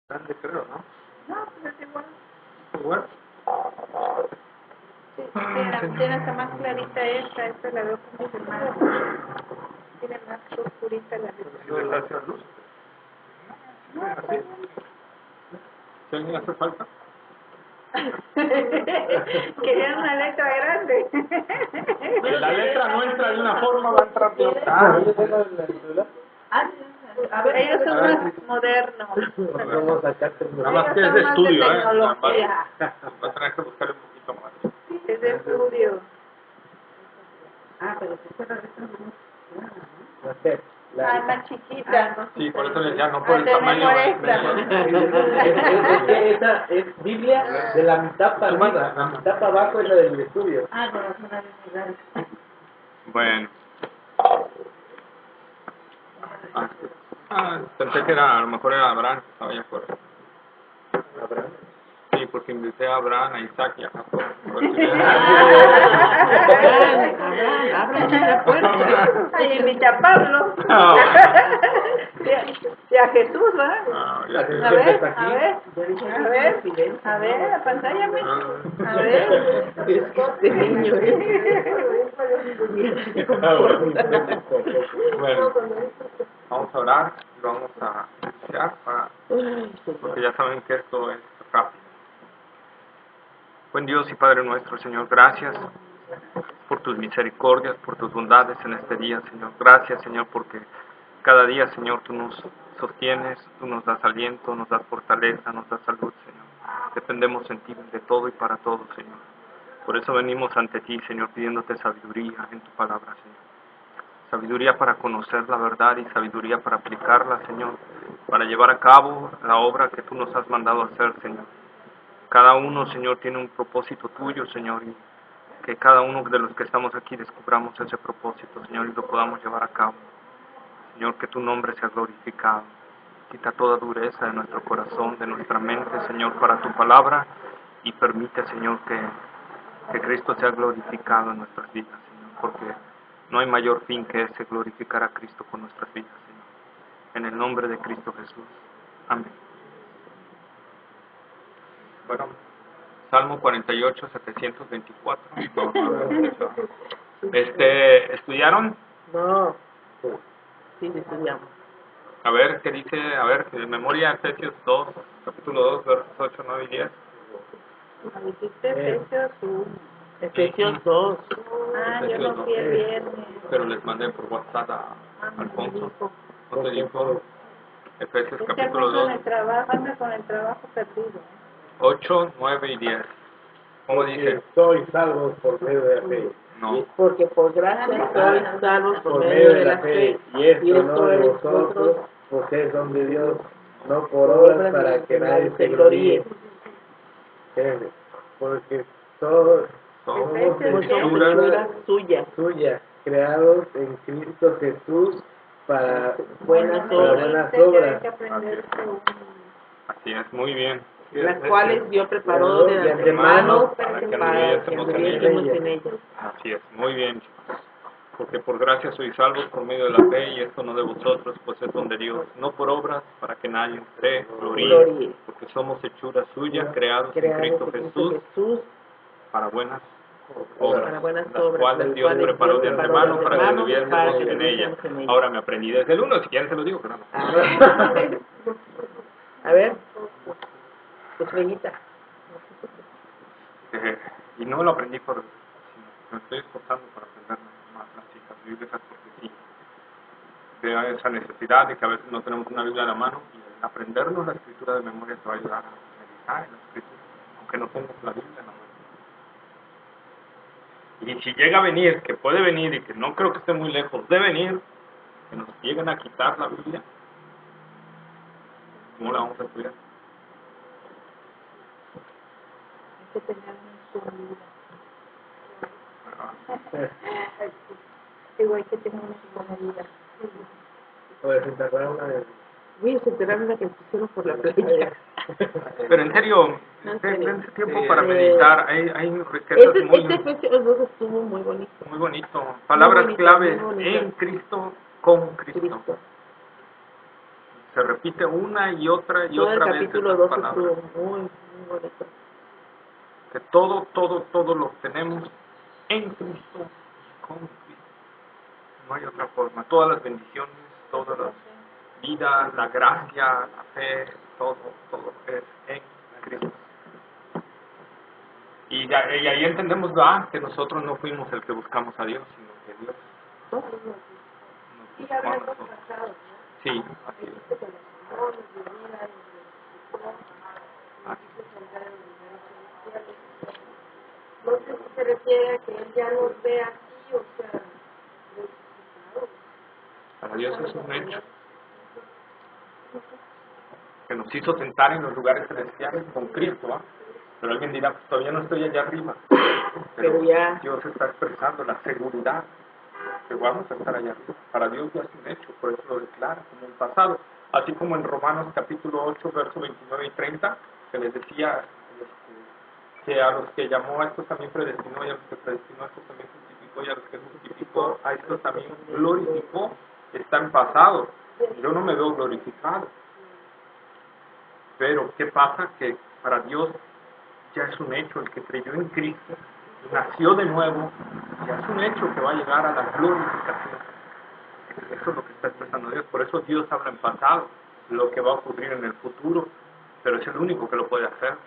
grande, creo, ¿no? No, pues es igual. Igual. Sí, tiene hasta más clarita esta la veo como que más, tiene más oscurita la letra. ¿Sí les hace luz? No, ¿Así? ¿Si alguien hace falta? querían una letra grande. La letra no entra de una forma, va a entrar de otra. Ellos son más modernos. Nada más que es de estudio, Nada más va a tener que buscar un poquito más. Es de estudio. Pero si fuera letra Ah, más chiquita. Sí, por eso le decía, no por el tamaño. Por esta. esa es Biblia de la mitad para arriba, la mitad para abajo es la del estudio. Bueno. Pensé que era, a lo mejor era Abraham, estaba allá afuera. ¿Abraham? Sí, porque invité a Abraham, a Isaac y a Jacob. Ahí invita a Pablo. Y a Jesús, ¿verdad? A ver, la pantalla, a ver. Este niño Bueno, vamos a orar y vamos a iniciar porque ya saben que esto es rápido. Buen Dios y Padre nuestro, Señor, gracias por tus misericordias, por tus bondades en este día, Señor. Gracias, Señor, porque cada día, Señor, tú nos sostienes, tú nos das aliento, nos das fortaleza, nos das salud, Señor. Dependemos en ti de todo y para todo, Señor. Por eso venimos ante ti, Señor, pidiéndote sabiduría en tu palabra, Señor. Sabiduría para conocer la verdad y sabiduría para aplicarla, Señor, para llevar a cabo la obra que tú nos has mandado a hacer, Señor. Cada uno, Señor, tiene un propósito tuyo, Señor, y que cada uno de los que estamos aquí descubramos ese propósito, Señor, y lo podamos llevar a cabo. Señor, que tu nombre sea glorificado. Quita toda dureza de nuestro corazón, de nuestra mente, Señor, para tu palabra, y permite, Señor, que Cristo sea glorificado en nuestras vidas, Señor, porque no hay mayor fin que ese, glorificar a Cristo con nuestras vidas, Señor. En el nombre de Cristo Jesús. Amén. Bueno, Salmo 48, 724. ¿Estudiaron? No. Sí, estudiamos. A ver, ¿qué dice? A ver, de memoria, Efesios 2, capítulo 2, versos 8, 9 y 10. Efesios 2. Yo Efesios no fui el viernes. Pero les mandé por WhatsApp a Alfonso. ¿No te dijo? Efesios capítulo 2. Anda con el trabajo perdido. 8, 9 y 10. ¿Cómo dice? Soy salvo por medio de la fe. No. Porque por gracia sois salvos Por medio de la fe. Y esto no de vosotros, porque es don de Dios, no por obras para que nadie se gloríe. Porque todos somos hechura suya, creados en Cristo Jesús para buenas obras. Así es, muy bien. Las cuales Dios preparó de antemano para que anduviésemos en ellas. Así es, muy bien. Porque por gracia sois salvos por medio de la fe, y esto no de vosotros, pues es don de Dios, no por obras para que nadie se gloríe, porque somos hechura suya, creados en Cristo Jesús para buenas obras, las cuales Dios preparó de antemano para que anduviésemos en ellas. Ahora me aprendí desde el 1, si quieren se lo digo, pero no. A ver, tu sueñita. Y no me lo aprendí me estoy esforzando para aprender más las citas bíblicas, porque sí, veo esa necesidad de que a veces no tenemos una Biblia a la mano, y el aprendernos la escritura de memoria te va a ayudar a meditar en la escritura, aunque no tengas la Biblia a la mano. Y si llega a venir, que puede venir y que no creo que esté muy lejos de venir, que nos lleguen a quitar la Biblia, ¿cómo la vamos a estudiar? Hay que tener mucha vida. Digo, hay que tener mucha vida. Puedes enterrar una de... Voy a enterrar una que pusieron por la playa. Pero en serio, dense tiempo para meditar. Hay riquezas muy... Efesios 2 estuvo muy bonito. Muy bonito. Palabras claves muy bonito. en Cristo, con Cristo. Se repite una y otra y Todo el otra vez capítulo esas 2 palabras. estuvo muy bonito. Que todo lo obtenemos en Cristo, con Cristo. No hay otra forma. Todas las bendiciones, todas las vidas, la gracia, la fe, todo es en Cristo. Y ahí entendemos que nosotros no fuimos el que buscamos a Dios, sino que Dios nos buscó a nosotros. Sí, así es. No sé si se refiere a que Él ya nos ve aquí, o sea, Para Dios es un hecho. Que nos hizo sentar en los lugares celestiales con Cristo, ¿va? Pero alguien dirá, pues todavía no estoy allá arriba. Pero ya. Dios está expresando la seguridad que vamos a estar allá arriba. Para Dios ya es un hecho, por eso lo declara como un pasado. Así como en Romanos capítulo 8, versos 29 y 30, que les decía que a los que llamó a estos también predestinó, y a los que predestinó a estos también justificó, y a los que justificó a estos también glorificó. Está en pasado. Yo no me veo glorificado. Pero, ¿qué pasa? Que para Dios ya es un hecho, el que creyó en Cristo, nació de nuevo, ya es un hecho que va a llegar a la glorificación. Eso es lo que está expresando Dios. Por eso Dios habla en pasado, lo que va a ocurrir en el futuro, pero es el único que lo puede hacer.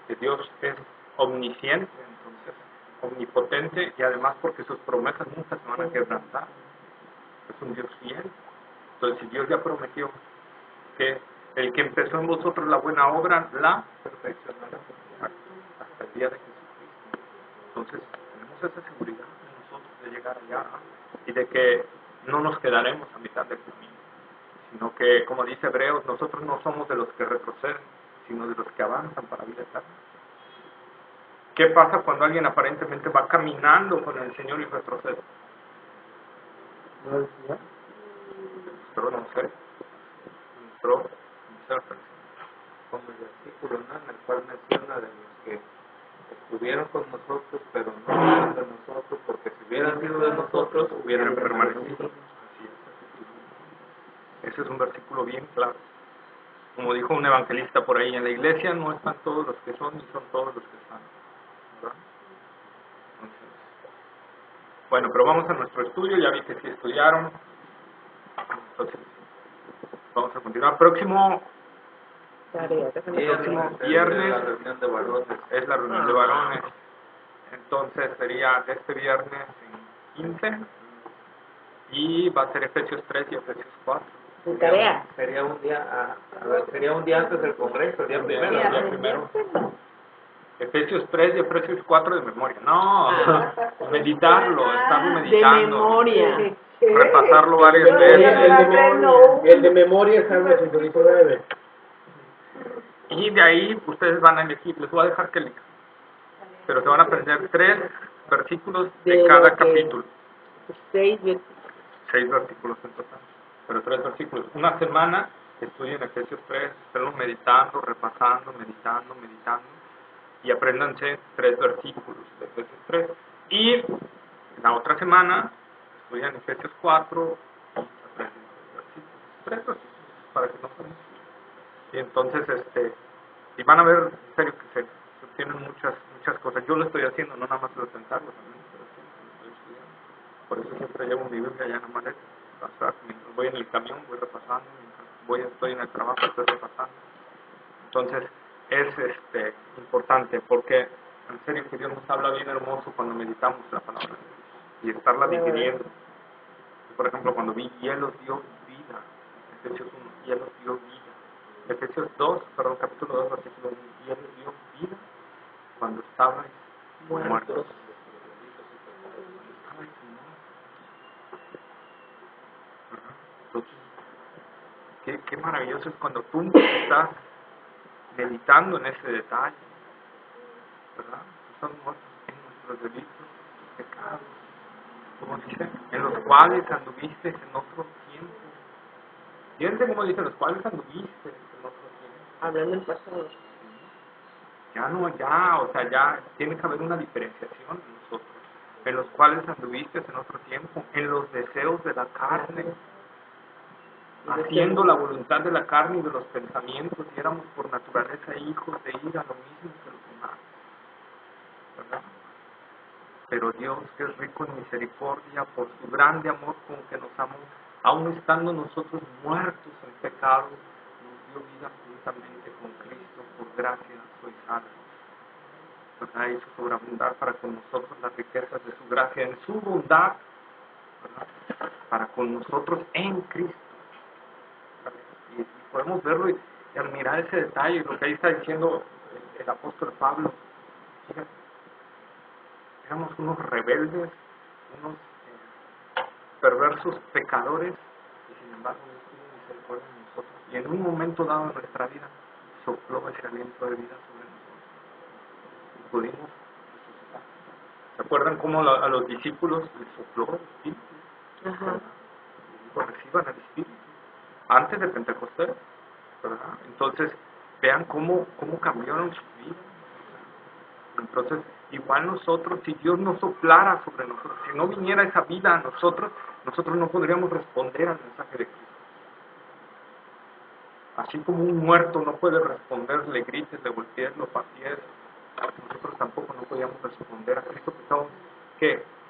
Que Dios es omnisciente, entonces, omnipotente, y además porque sus promesas nunca se van a quebrantar. Es un Dios fiel. Entonces, si Dios ya prometió que el que empezó en vosotros la buena obra, la perfeccionará hasta el día de Jesucristo. Entonces, tenemos esa seguridad en nosotros de llegar allá y de que no nos quedaremos a mitad del camino, sino que, como dice Hebreos, nosotros no somos de los que retroceden, sino de los que avanzan para vida eterna. ¿Qué pasa cuando alguien aparentemente va caminando con el Señor y retrocede? No sé. Como el versículo, ¿no?, en el cual menciona de los que estuvieron con nosotros, pero no eran de nosotros, porque si hubieran sido de nosotros, hubieran permanecido. Así es. Ese es un versículo bien claro. Como dijo un evangelista por ahí, en la iglesia no están todos los que son, ni son todos los que están. ¿Verdad? Entonces, bueno, pero vamos a nuestro estudio. Ya vi que sí estudiaron. Entonces, vamos a continuar. Próximo viernes la reunión de varones. es la reunión de varones. Entonces sería este viernes en 15 y va a ser Efesios 3 y Efesios 4. Tu tarea. Sería un día, sería un día antes del congreso, el día primero. Efesios 3 y Efesios 4 de memoria. No, meditarlo, estarlo meditando. De memoria. Repasarlo varias veces. El de memoria es Salmo 119. Y de ahí ustedes van a elegir, les voy a dejar que elijan. Pero se van a aprender 3 versículos de cada capítulo. 6 versículos. 6 versículos en total, pero 3 versículos. Una semana estudien Efesios 3, estén meditando, repasando, meditando, y apréndanse 3 versículos de Efesios 3. Y la otra semana estudian Efesios 4 y aprenden 3 versículos para que no se nos... Y entonces, y van a ver, en serio, que se obtienen muchas cosas. Yo lo estoy haciendo, no nada más lo pensarlo, también lo estoy estudiando. Por eso siempre llevo mi Biblia ya nomás de pasar. Mientras voy en el camión, voy repasando. Mientras estoy en el trabajo, estoy repasando. Entonces, es importante, porque en serio que Dios nos habla bien hermoso cuando meditamos la palabra de Dios y estarla digiriendo. Por ejemplo, cuando vi, y Él los dio vida. Efesios 1, y Él los dio vida. Efesios 2, capítulo 2, versículo 1, y Él les dio vida cuando estabais muertos. Entonces, qué maravilloso es cuando tú estás meditando en ese detalle, ¿verdad? Son muertos en nuestros delitos, pecados, como dice, en los cuales anduviste en otro tiempo. Fíjense cómo dice, los cuales anduviste en otro tiempo. Hablando en pasado. Ya tiene que haber una diferenciación en nosotros. En los cuales anduviste en otro tiempo, en los deseos de la carne. haciendo la voluntad de la carne y de los pensamientos, y éramos por naturaleza hijos de ira, lo mismo que los demás, ¿verdad? Pero Dios, que es rico en misericordia, por su grande amor con que nos amó, aun estando nosotros muertos en pecado, nos dio vida juntamente con Cristo. Por gracia sois salvos. ¿Verdad? Hizo sobreabundar para con nosotros las riquezas de su gracia en su bondad, ¿verdad? Para con nosotros en Cristo. Y podemos verlo y admirar ese detalle, lo que ahí está diciendo el apóstol Pablo. Fíjate, éramos unos rebeldes, unos perversos pecadores, y sin embargo Dios tuvo misericordia de nosotros, y en un momento dado de nuestra vida sopló ese aliento de vida sobre nosotros y pudimos resucitar. ¿Se acuerdan cómo a los discípulos les sopló el Espíritu? Ajá. Y dijo, reciban el Espíritu antes de Pentecostés, ¿verdad? Entonces vean cómo cambiaron su vida. Entonces igual nosotros, si Dios no soplara sobre nosotros, si no viniera esa vida a nosotros no podríamos responder al mensaje de Cristo. Así como un muerto no puede responder, le grites, le golpees, lo patees, nosotros tampoco no podíamos responder a Cristo,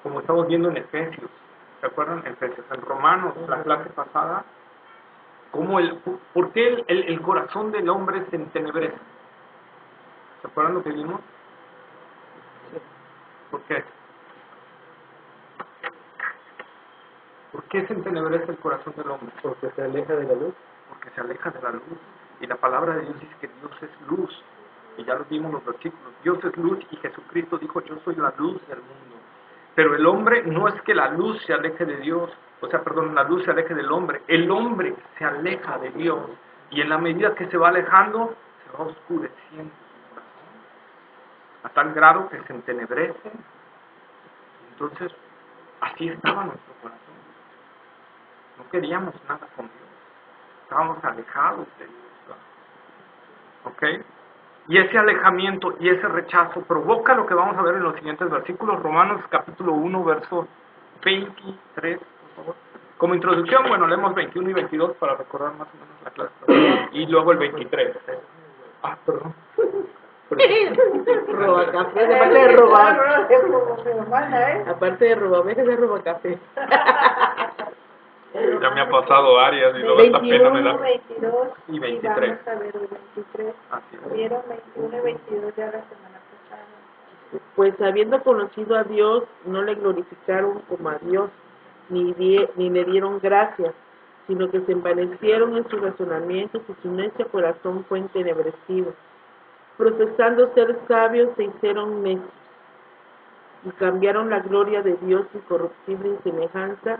como estamos viendo en Efesios. ¿Se acuerdan? Efesios, en Romanos, la clase pasada, ¿por qué el corazón del hombre se entenebrece? ¿Se acuerdan lo que vimos? ¿Por qué? ¿Por qué se entenebrece el corazón del hombre? Porque se aleja de la luz. Porque se aleja de la luz. Y la palabra de Dios dice que Dios es luz. Y ya lo vimos en los versículos. Dios es luz y Jesucristo dijo, yo soy la luz del mundo. Pero el hombre no es que la luz se aleje de Dios, la luz se aleje del hombre. El hombre se aleja de Dios. Y en la medida que se va alejando, se va oscureciendo su corazón. A tal grado que se entenebrece. Entonces, así estaba nuestro corazón. No queríamos nada con Dios. Estábamos alejados de Dios. ¿Ok? Y ese alejamiento y ese rechazo provoca lo que vamos a ver en los siguientes versículos. Romanos capítulo 1, verso 23, por favor. Como introducción, leemos 21 y 22 para recordar más o menos la clase. Y luego el 23. Perdón. Roba café, aparte de robar. Aparte de robar, deja de robar café. Ya me ha pasado varias y luego esta pena me da. 22 y 23. Vamos a ver el 23. Así es. Vieron 21 y 22 ya la semana pasada. Pues habiendo conocido a Dios, no le glorificaron como a Dios, ni le dieron gracias, sino que se envanecieron en sus razonamientos y su necio corazón fue entenebrecido. Procesando ser sabios, se hicieron necios y cambiaron la gloria de Dios incorruptible en semejanza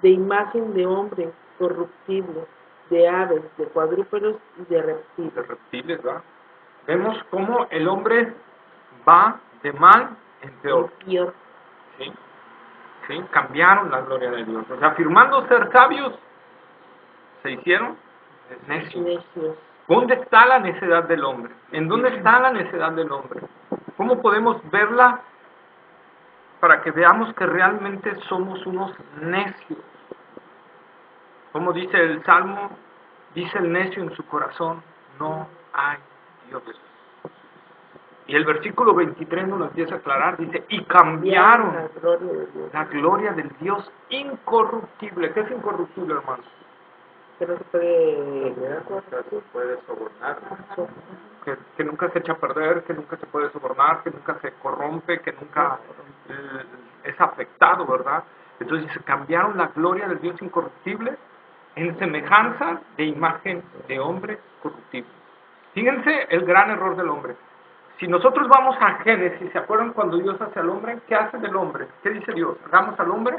de imagen de hombre corruptible, de aves, de cuadrúpedos y de reptiles. De reptiles, ¿verdad? Vemos cómo el hombre va de mal en peor. ¿Sí? ¿Sí? Cambiaron la gloria de Dios. O sea, afirmando ser sabios, se hicieron necios. ¿Dónde está la necedad del hombre? ¿En dónde está la necedad del hombre? ¿Cómo podemos verla para que veamos que realmente somos unos necios? Como dice el Salmo, dice el necio en su corazón, no hay Dios. Y el versículo 23 nos lo empieza a aclarar, dice, y cambiaron la gloria del Dios incorruptible. ¿Qué es incorruptible, hermanos? Que no se puede sobornar. Que nunca se echa a perder, que nunca se puede sobornar, que nunca se corrompe, que nunca es afectado, ¿verdad? Entonces se cambiaron la gloria del Dios incorruptible en semejanza de imagen de hombre corruptible. Fíjense el gran error del hombre. Si nosotros vamos a Génesis, ¿se acuerdan cuando Dios hace al hombre? ¿Qué hace del hombre? ¿Qué dice Dios? Hagamos al hombre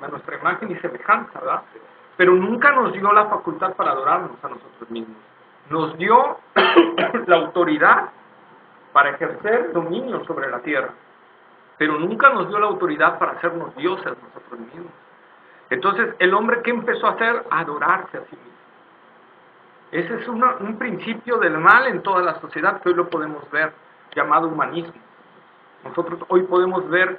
a nuestra imagen y semejanza, ¿verdad? Pero nunca nos dio la facultad para adorarnos a nosotros mismos. Nos dio la autoridad para ejercer dominio sobre la tierra, pero nunca nos dio la autoridad para hacernos dioses nosotros mismos. Entonces, el hombre, ¿qué empezó a hacer? A adorarse a sí mismo. Ese es un principio del mal en toda la sociedad que hoy lo podemos ver, llamado humanismo. Nosotros hoy podemos ver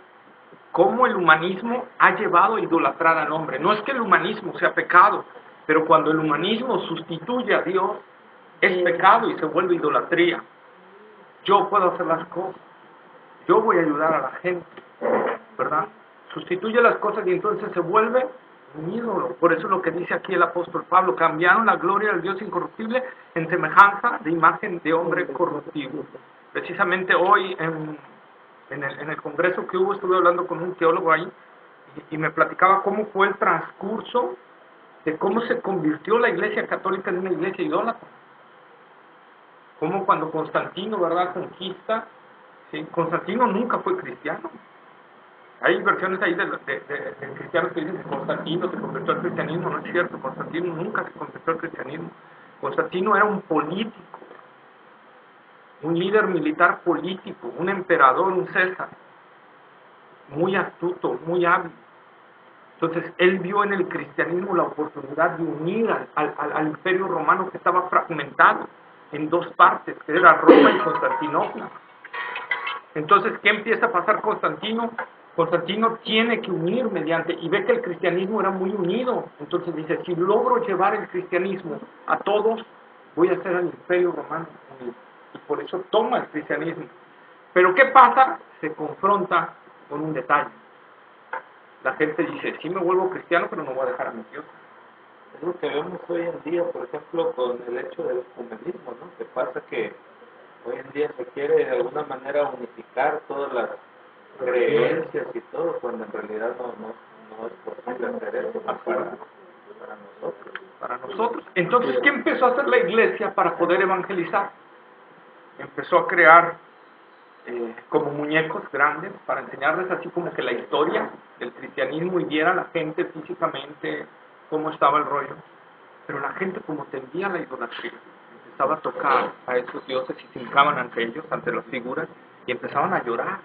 cómo el humanismo ha llevado a idolatrar al hombre. No es que el humanismo sea pecado, pero cuando el humanismo sustituye a Dios, es pecado y se vuelve idolatría. Yo puedo hacer las cosas, yo voy a ayudar a la gente, ¿verdad? Sustituye las cosas y entonces se vuelve un ídolo. Por eso es lo que dice aquí el apóstol Pablo: cambiaron la gloria del Dios incorruptible en semejanza de imagen de hombre corruptible. Precisamente hoy en el congreso que hubo, estuve hablando con un teólogo ahí y me platicaba cómo fue el transcurso de cómo se convirtió la Iglesia Católica en una iglesia idólatra. Como cuando Constantino, ¿verdad?, conquista, ¿sí? Constantino nunca fue cristiano. Hay versiones ahí de cristianos que dicen que Constantino se convirtió al cristianismo. No es cierto, Constantino nunca se convirtió al cristianismo. Constantino era un político, un líder militar político, un emperador, un César, muy astuto, muy hábil. Entonces, él vio en el cristianismo la oportunidad de unir al imperio romano, que estaba fragmentado en dos partes, que era Roma y Constantinopla. Entonces, ¿qué empieza a pasar Constantino? Constantino tiene que unir y ve que el cristianismo era muy unido. Entonces dice: si logro llevar el cristianismo a todos, voy a hacer al imperio romano unido. Y por eso toma el cristianismo. Pero ¿qué pasa? Se confronta con un detalle. La gente dice: sí me vuelvo cristiano, pero no voy a dejar a mi Dios. Es lo que vemos hoy en día, por ejemplo, con el hecho del ecumenismo, ¿no? Que pasa que hoy en día se quiere de alguna manera unificar todas las creencias y todo, cuando en realidad no es posible hacer eso para nosotros. Entonces, ¿qué empezó a hacer la iglesia para poder evangelizar? Empezó a crear como muñecos grandes para enseñarles así como que la historia del cristianismo y viera a la gente físicamente cómo estaba el rollo. Pero la gente, como tendía a la idolatría, empezaba a tocar a esos dioses y se hincaban ante ellos, ante las figuras, y empezaban a llorar.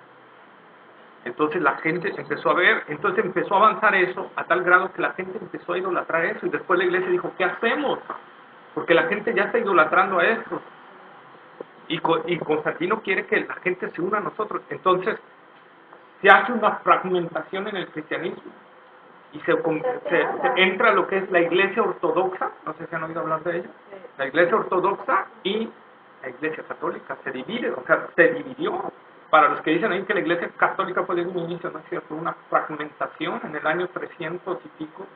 Entonces la gente empezó a ver, entonces empezó a avanzar eso a tal grado que la gente empezó a idolatrar eso, y después la iglesia dijo: ¿qué hacemos? Porque la gente ya está idolatrando a esto. Y Constantino quiere que la gente se una a nosotros. Entonces se hace una fragmentación en el cristianismo y se entra lo que es la iglesia ortodoxa. No sé si han oído hablar de ella. La iglesia ortodoxa y la iglesia católica se divide, o sea, se dividió. Para los que dicen ahí que la iglesia católica fue desde un inicio, no es cierto, una fragmentación en el año 300 y pico,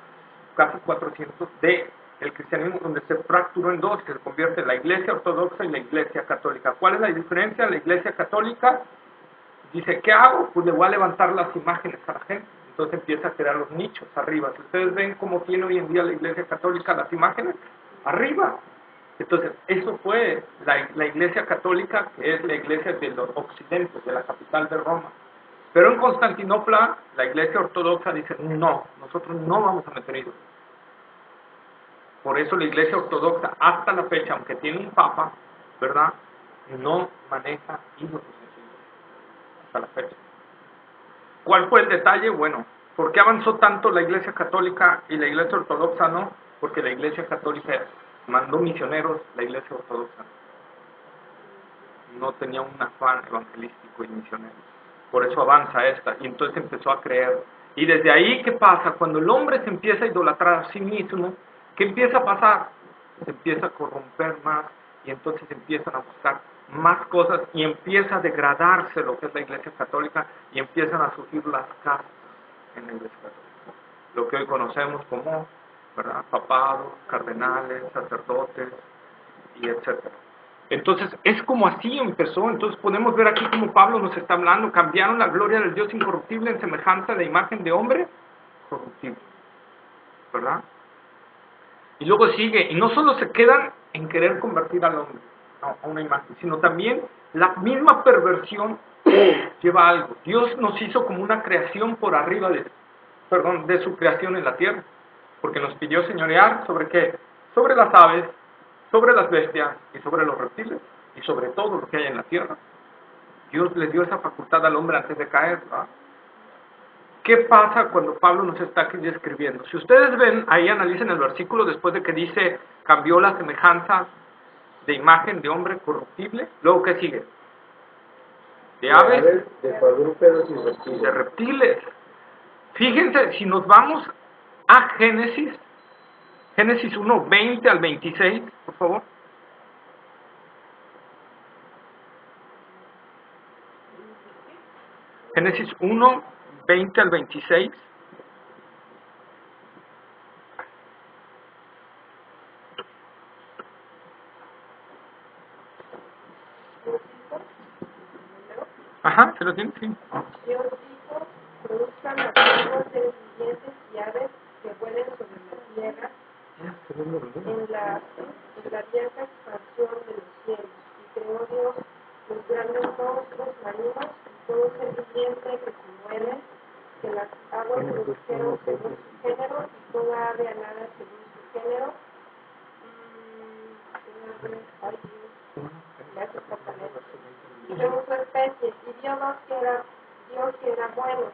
casi 400, de el cristianismo, donde se fracturó en dos, que se convierte en la iglesia ortodoxa y la iglesia católica. ¿Cuál es la diferencia? La iglesia católica dice: ¿qué hago? Pues le voy a levantar las imágenes a la gente. Entonces empieza a crear los nichos arriba. Si ustedes ven cómo tiene hoy en día la iglesia católica las imágenes, arriba. Entonces, eso fue la iglesia católica, que es la iglesia de los occidentes, de la capital de Roma. Pero en Constantinopla, la iglesia ortodoxa dice: no, nosotros no vamos a meter ídolos. Por eso la iglesia ortodoxa, hasta la fecha, aunque tiene un papa, ¿verdad?, no maneja ídolos en su iglesia, hasta la fecha. ¿Cuál fue el detalle? Bueno, ¿por qué avanzó tanto la iglesia católica y la iglesia ortodoxa no? Porque la iglesia católica mandó misioneros, la iglesia ortodoxa no tenía un afán evangelístico y misionero. Por eso avanza esta, y entonces empezó a creer. Y desde ahí, ¿qué pasa? Cuando el hombre se empieza a idolatrar a sí mismo, ¿qué empieza a pasar? Se empieza a corromper más, y entonces empiezan a buscar más cosas, y empieza a degradarse lo que es la iglesia católica, y empiezan a surgir las castas en la iglesia católica. Lo que hoy conocemos como, ¿verdad?, papados, cardenales, sacerdotes, y etcétera. Entonces, es como así empezó. Entonces podemos ver aquí como Pablo nos está hablando: cambiaron la gloria del Dios incorruptible en semejanza de imagen de hombre corruptible, ¿verdad? Y luego sigue, y no solo se quedan en querer convertir al hombre a una imagen, sino también la misma perversión lleva algo. Dios nos hizo como una creación por arriba de su creación en la tierra, porque nos pidió señorear ¿sobre qué? Sobre las aves, sobre las bestias y sobre los reptiles y sobre todo lo que hay en la tierra. Dios le dio esa facultad al hombre antes de caer, ¿verdad? ¿Qué pasa cuando Pablo nos está aquí describiendo? Si ustedes ven, ahí analicen el versículo después de que dice: cambió la semejanza de imagen de hombre corruptible. Luego, ¿qué sigue? De aves, de cuadrúpedos y reptiles. de reptiles. Fíjense, si nos vamos a Génesis 1, 20 al 26, por favor. Génesis 1, 20 al 26. Ajá, ¿se lo tiene? Sí. Dios dijo, produzcan las lenguas seres vivientes y aves que vuelen sobre la tierra en la abierta expansión de los cielos. Y creó Dios los grandes monstruos marinos y todo ser viviente que se mueve, que las aguas produjeron según su género y toda ave alada según su género. Ay, Dios, ya se está saliendo. Y según su especie, y vio Dios que era bueno,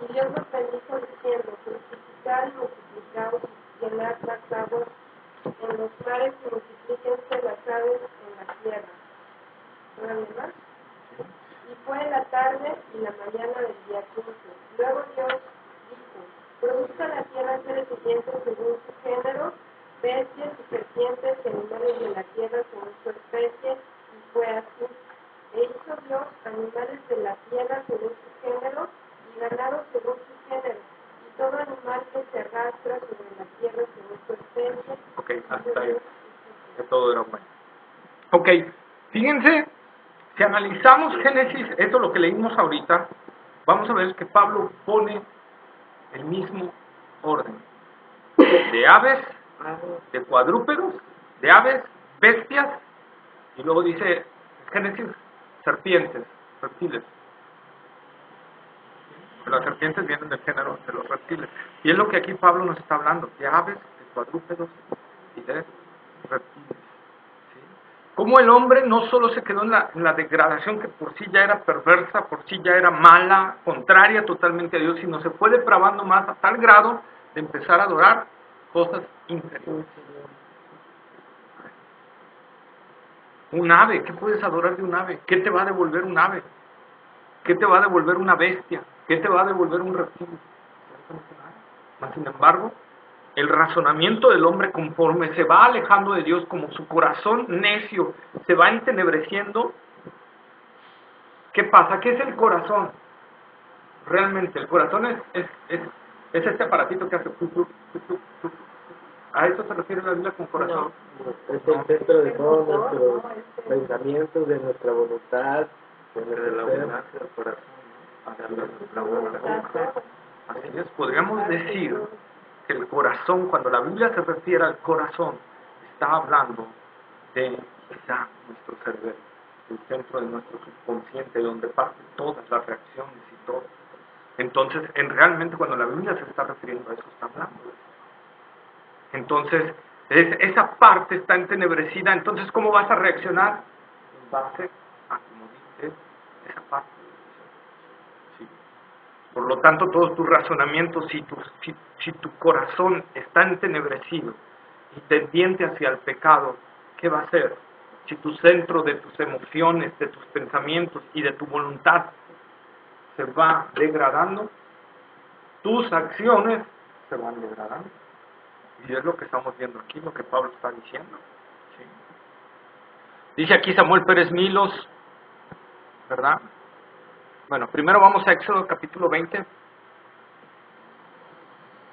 y Dios los bendijo diciendo, fructificad y multiplicaos, y llenad las aguas en los mares y multiplíquense las aves en la tierra. ¿No más? Y fue la tarde y la mañana del día 15. Luego Dios dijo, produzca la tierra seres vivientes según su género, bestias y serpientes y animales de la tierra según su especie, y fue así. E hizo Dios animales de la tierra según su género y ganado según su género, y todo animal que se arrastra sobre la tierra según su especie. Ok, hasta ahí. Que todo era bueno. Ok, fíjense, si analizamos Génesis, esto es lo que leímos ahorita, vamos a ver que Pablo pone el mismo orden de aves, de cuadrúpedos, de aves, bestias, y luego dice Génesis, serpientes, reptiles. Las serpientes vienen del género de los reptiles. Y es lo que aquí Pablo nos está hablando, de aves, de cuadrúpedos y de reptiles. ¿Sí? Cómo el hombre no solo se quedó en la degradación que por sí ya era perversa, por sí ya era mala, contraria totalmente a Dios, sino se fue depravando más a tal grado de empezar a adorar cosas inferiores. Un ave, ¿qué puedes adorar de un ave? ¿Qué te va a devolver un ave? ¿Qué te va a devolver una bestia? ¿Qué te va a devolver un reptil? Mas, sin embargo, el razonamiento del hombre conforme se va alejando de Dios, como su corazón necio se va entenebreciendo, ¿qué pasa? ¿Qué es el corazón? Realmente, el corazón es este aparatito que hace... ¿A eso se refiere la Biblia con corazón? No, es el centro de todos nuestros pensamientos, de nuestra voluntad, de la abundancia del corazón, Así es, podríamos decir que el corazón, cuando la Biblia se refiere al corazón, está hablando de quizá nuestro cerebro, el centro de nuestro subconsciente, donde parten todas las reacciones y todo. Entonces, realmente cuando la Biblia se está refiriendo a eso, está hablando de eso. Entonces, esa parte está entenebrecida. Entonces, ¿cómo vas a reaccionar? En base a, como dice, esa parte. ¿Sí? Por lo tanto, todos tus razonamientos, si tu corazón está entenebrecido y tendiente hacia el pecado, ¿qué va a hacer? Si tu centro de tus emociones, de tus pensamientos y de tu voluntad se va degradando, tus acciones se van degradando. Y es lo que estamos viendo aquí, lo que Pablo está diciendo. ¿Sí? Dice aquí Samuel Pérez Milos, ¿verdad? Bueno, primero vamos a Éxodo capítulo 20.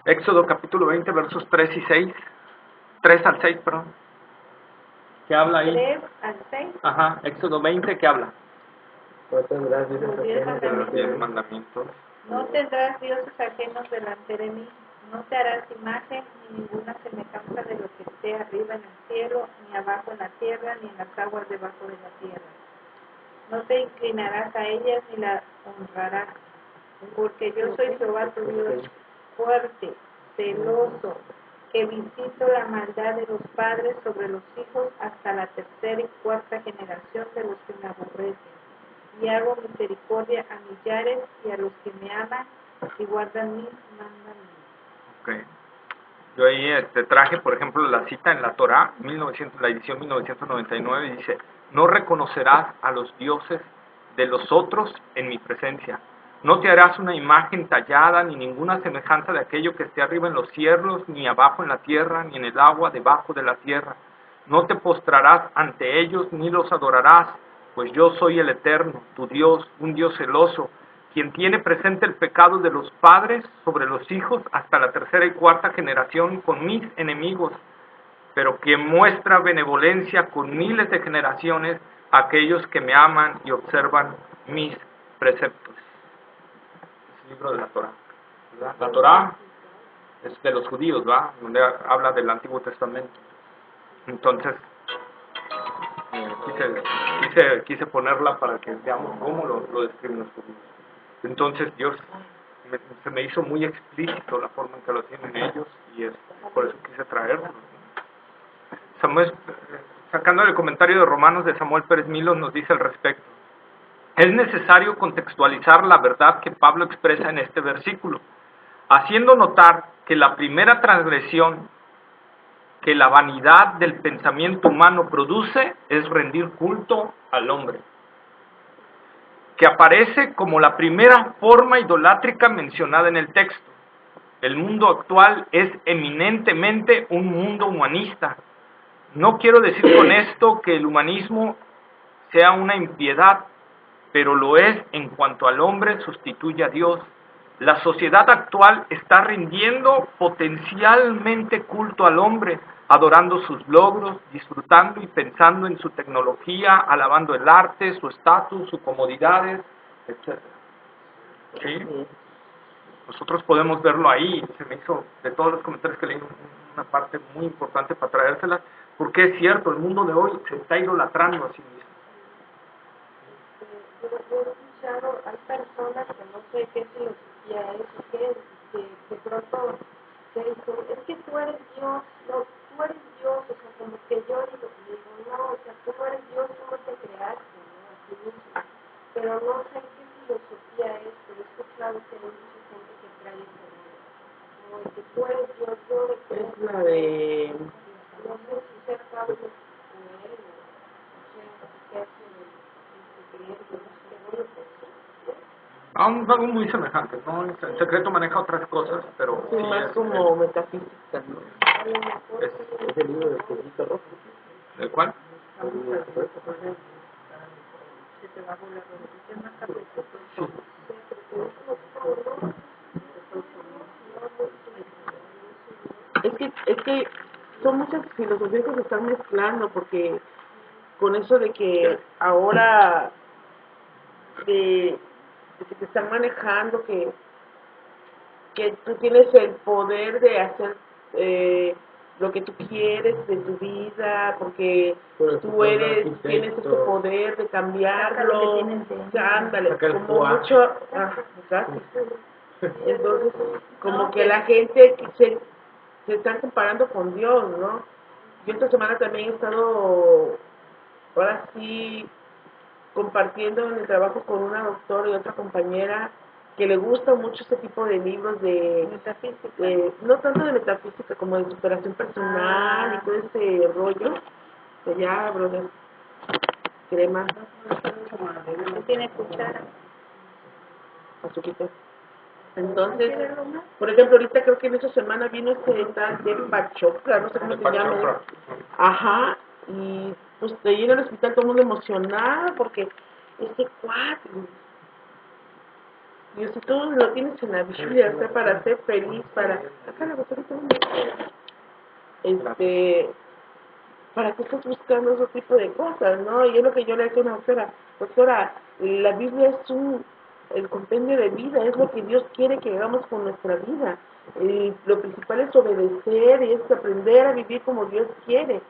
Éxodo capítulo 20, versos 3 y 6. 3 al 6, perdón. ¿Qué habla ahí? 3 al 6. Ajá, Éxodo 20, ¿qué habla? Los 10 mandamientos. 10 mandamientos. No tendrás dioses ajenos delante de mí. No te harás imagen ni ninguna semejanza de lo que esté arriba en el cielo, ni abajo en la tierra, ni en las aguas debajo de la tierra. No te inclinarás a ellas ni las honrarás, porque yo soy Jehová tu Dios, fuerte, celoso, que visito la maldad de los padres sobre los hijos hasta la tercera y cuarta generación de los que me aborrecen. Y hago misericordia a millares y a los que me aman y guardan mis mandamientos. Okay. Yo ahí traje, por ejemplo, la cita en la Torá, la edición 1999, dice: no reconocerás a los dioses de los otros en mi presencia, No te harás una imagen tallada, ni ninguna semejanza de aquello que esté arriba en los cielos, ni abajo en la tierra, ni en el agua debajo de la tierra. No te postrarás ante ellos, ni los adorarás, pues yo soy el Eterno, tu Dios, un Dios celoso, quien tiene presente el pecado de los padres sobre los hijos hasta la tercera y cuarta generación con mis enemigos, pero quien muestra benevolencia con miles de generaciones a aquellos que me aman y observan mis preceptos. Es el libro de la Torá, ¿verdad? La Torá es de los judíos, ¿verdad? Donde habla del Antiguo Testamento. Entonces, quise ponerla para que veamos cómo lo describen los judíos. Entonces, Dios se me hizo muy explícito la forma en que lo tienen ellos, y por eso quise traerlo. Samuel, sacando el comentario de Romanos de Samuel Pérez Milo, nos dice al respecto: es necesario contextualizar la verdad que Pablo expresa en este versículo, haciendo notar que la primera transgresión que la vanidad del pensamiento humano produce es rendir culto al hombre, que aparece como la primera forma idolátrica mencionada en el texto. El mundo actual es eminentemente un mundo humanista. No quiero decir con esto que el humanismo sea una impiedad, pero lo es en cuanto al hombre sustituye a Dios. La sociedad actual está rindiendo potencialmente culto al hombre, adorando sus logros, disfrutando y pensando en su tecnología, alabando el arte, su estatus, sus comodidades, etc. ¿Sí? Nosotros podemos verlo ahí. Se me hizo, de todos los comentarios que leí, una parte muy importante para traérselas, porque es cierto, el mundo de hoy se está idolatrando a sí mismo. Yo he escuchado, hay personas que no sé qué filosofía es, que de pronto te dicen, es que tú eres Dios, no, tú eres Dios, o sea, como que yo digo, no, o sea, tú no eres Dios, tú no te creaste, ¿no? A ti mismo. Pero no sé qué filosofía es, pero he escuchado que hay mucha gente que trae esa idea, como de que tú eres Dios, yo de que Es la de... no sé si sea Pablo o él, o sea, qué hace de creer que Algo muy semejante, ¿no? El secreto maneja otras cosas, pero Sí, más como metafísica, ¿no? Es el libro del Cosito Rojo. ¿El cuál? Es que son muchas filosofías que se están mezclando, porque con eso de que ahora de que te están manejando, que tú tienes el poder de hacer lo que tú quieres de tu vida, porque tú tienes ese poder de cambiarlo, ándale, como mucho, exacto. Entonces, como que la gente se están comparando con Dios, ¿no? Yo esta semana también he estado, ahora sí, compartiendo en el trabajo con una doctora y otra compañera que le gusta mucho este tipo de libros de metafísica, no tanto de metafísica como de superación personal y todo ese rollo. Que ya, brother, crema, No tiene cuchara. azuquita. Entonces, por ejemplo, ahorita creo que en esta semana vino este tal de Pachopra, no sé cómo se llama. Ajá, y pues de ir al hospital todo el mundo emocionado porque este cuate. Y si tú lo tienes en la Biblia, o sea, para ser feliz, para... Acá la botarita, ¿para qué estás buscando ese tipo de cosas, no? Y es lo que yo le decía a una doctora, la Biblia es el compendio de vida, es lo que Dios quiere que hagamos con nuestra vida. Lo principal es obedecer y es aprender a vivir como Dios quiere.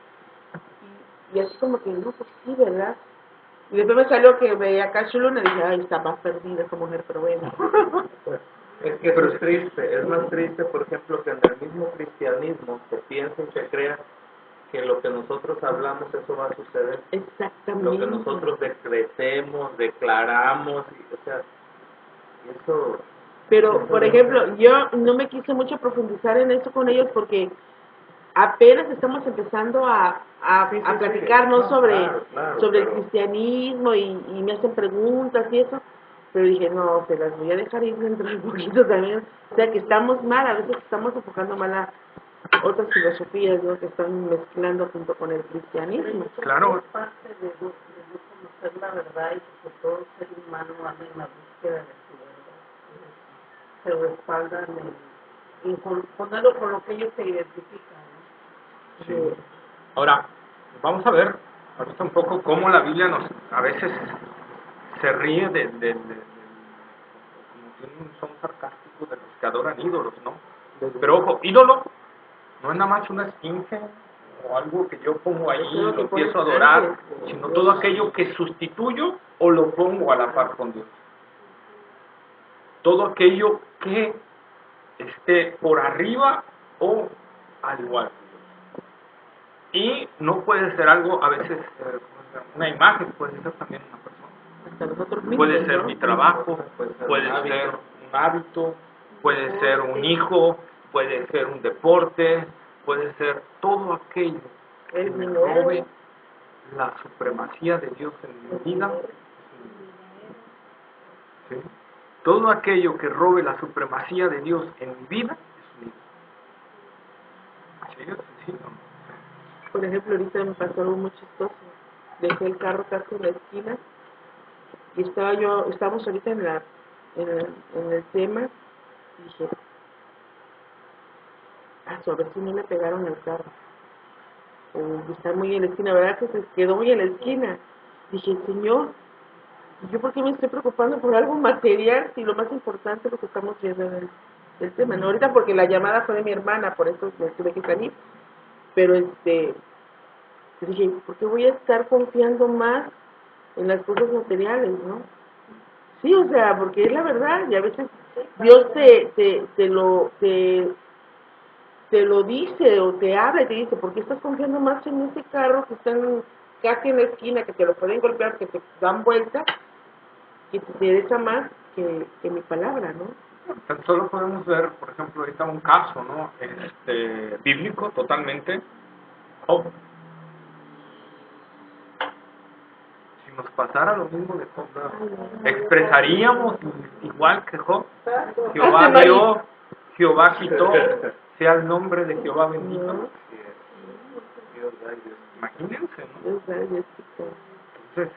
Y así como que, no, pues sí, ¿verdad? Y después me salió que veía acá Shuluna y dije, ay, está más perdida esa mujer, pero bueno. Es que eso es triste, es más triste, por ejemplo, que en el mismo cristianismo se piensa y se crea que lo que nosotros hablamos, eso va a suceder. Exactamente. Lo que nosotros decretemos, declaramos, o sea, eso... Pero, por ejemplo, yo no me quise mucho profundizar en esto con ellos porque apenas estamos empezando a platicarnos sobre el cristianismo y me hacen preguntas y eso. Pero dije, no, se las voy a dejar ir dentro de un poquito también. O sea, que estamos mal, a veces estamos enfocando mal a otras filosofías, ¿no? Que están mezclando junto con el cristianismo. Claro, Es parte de conocer la verdad y que todo ser humano anda en la búsqueda de su verdad. Se respaldan en ponerlo con lo que ellos se identifican, ¿no? sí. Ahora, vamos a ver ahorita un poco cómo la Biblia nos a veces se ríe como tiene un son sarcástico de los que adoran ídolos, ¿no? Pero ojo, ídolo no es nada más una esfinge o algo que yo pongo ahí y lo empiezo a adorar, sino todo aquello que sustituyo o lo pongo a la par con Dios. Todo aquello que esté por arriba o al igual. Y no puede ser algo, a veces, una imagen, puede ser también una persona. Hasta nosotros mismos, Puede ser ¿no? mi trabajo, puede ser un hábito, puede ser un hijo, puede ser un deporte, puede ser todo aquello que El me dinero. robe la supremacía de Dios en mi vida. ¿Sí? Todo aquello que robe la supremacía de Dios en mi vida es un ídolo. Así es sencillo, ¿no? Por ejemplo, ahorita me pasó algo muy chistoso. Dejé el carro casi en la esquina y estábamos ahorita en el tema y dije, a ver si no le pegaron el carro. O está muy en la esquina, ¿verdad? Que se quedó muy en la esquina. Dije, Señor, ¿yo por qué me estoy preocupando por algo material si lo más importante es lo que estamos viendo en el tema? No, ahorita porque la llamada fue de mi hermana, por eso me tuve que salir. Pero dije, ¿por qué voy a estar confiando más en las cosas materiales, no? Sí, o sea, porque es la verdad, y a veces Dios te lo dice o te habla y te dice, ¿por qué estás confiando más en ese carro que está casi en la esquina, que te lo pueden golpear, que te dan vuelta, que te interesa más que mi palabra, ¿no? Tan solo podemos ver, por ejemplo, ahorita un caso, ¿no? Bíblico totalmente. Job. Si nos pasara lo mismo de Job, expresaríamos igual que Job. Jehová dio, Jehová quitó, sea el nombre de Jehová bendito. No, Imagínense, ¿no? Dios da, Dios quita. Entonces,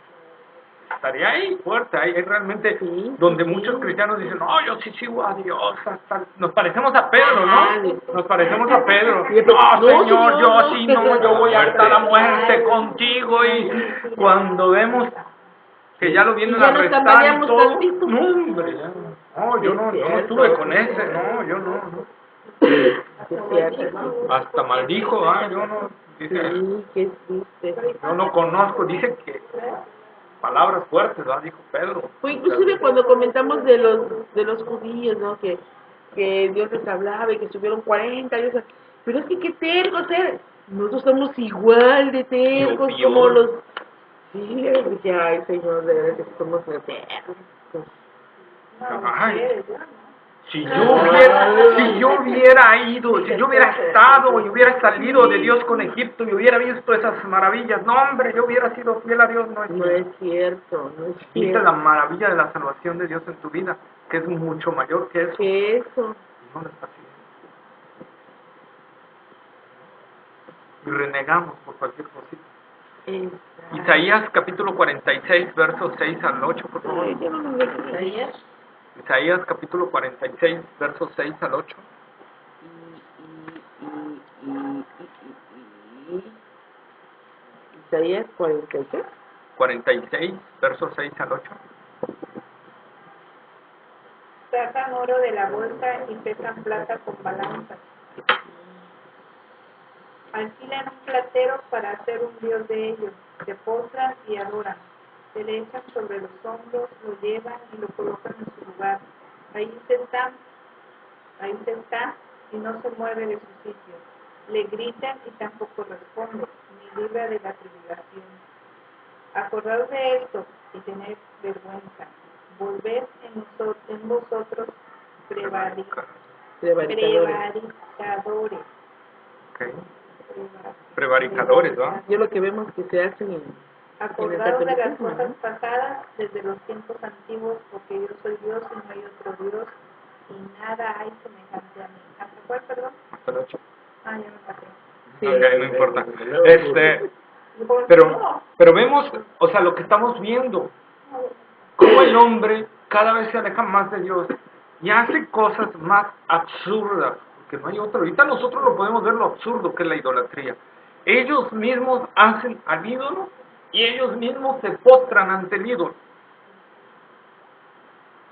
estaría ahí fuerte, ahí realmente Sí, donde sí. muchos cristianos dicen, no, yo sí sigo a Dios, hasta nos parecemos a Pedro, ¿no? Nos parecemos a Pedro. No, Señor, yo sí, no, yo voy hasta la muerte contigo. Y cuando vemos que ya lo vienen Y ya a nos arrestar y tambaleamos todo, tantito. no, hombre, ya. No, yo no estuve con ese, no, yo no. Es cierto. Hasta maldijo, yo no, dice, Sí, qué triste. yo no conozco, dice que palabras fuertes, ¿verdad? Dijo Pedro. Fue inclusive cuando comentamos de los judíos, ¿no? Que Dios les hablaba y que estuvieron 40 años. Pero es que qué tercos, nosotros somos igual de tercos Yo como peor. los... Sí, le dije, ay, Señor, de verdad que somos tercos. Ay, si yo hubiera ido, si yo hubiera estado y hubiera salido de Dios con Egipto y hubiera visto esas maravillas, no hombre, yo hubiera sido fiel a Dios, no es No cierto. es cierto, no es Viste cierto. la maravilla de la salvación de Dios en tu vida, que es mucho mayor que eso. Que eso. No lo está haciendo. Y renegamos por cualquier cosita. Isaías capítulo 46, versos 6 al 8, por favor. Ay, yo no lo veo. Isaías capítulo 46, versos 6 al 8. Isaías 46. 46, versos 6 al 8. Sacan oro de la bolsa y pesan plata con balanzas. Alquilan un platero para hacer un dios de ellos. Se postran y adoran. Se le echan sobre los hombros, lo llevan y lo colocan en su lugar. Ahí se está y no se mueve de su sitio. Le gritan y tampoco responde, ni libra de la tribulación. Acordaos de esto y tened vergüenza. Volved en vosotros prevaricadores. Okay. Prevaricadores, ¿va? Yo lo que vemos que se hacen Acordaos de las cosas pasadas desde los tiempos antiguos, porque yo soy Dios y no hay otro Dios, y nada hay semejante a mí. ¿Hasta cuál, perdón? Hasta el 8. Ah, ya me pasé. Sí. Ok, no importa. Pero vemos, o sea, lo que estamos viendo, cómo el hombre cada vez se aleja más de Dios y hace cosas más absurdas, porque no hay otro. Ahorita nosotros lo podemos ver lo absurdo que es la idolatría. Ellos mismos hacen al ídolo y ellos mismos se postran ante el ídolo.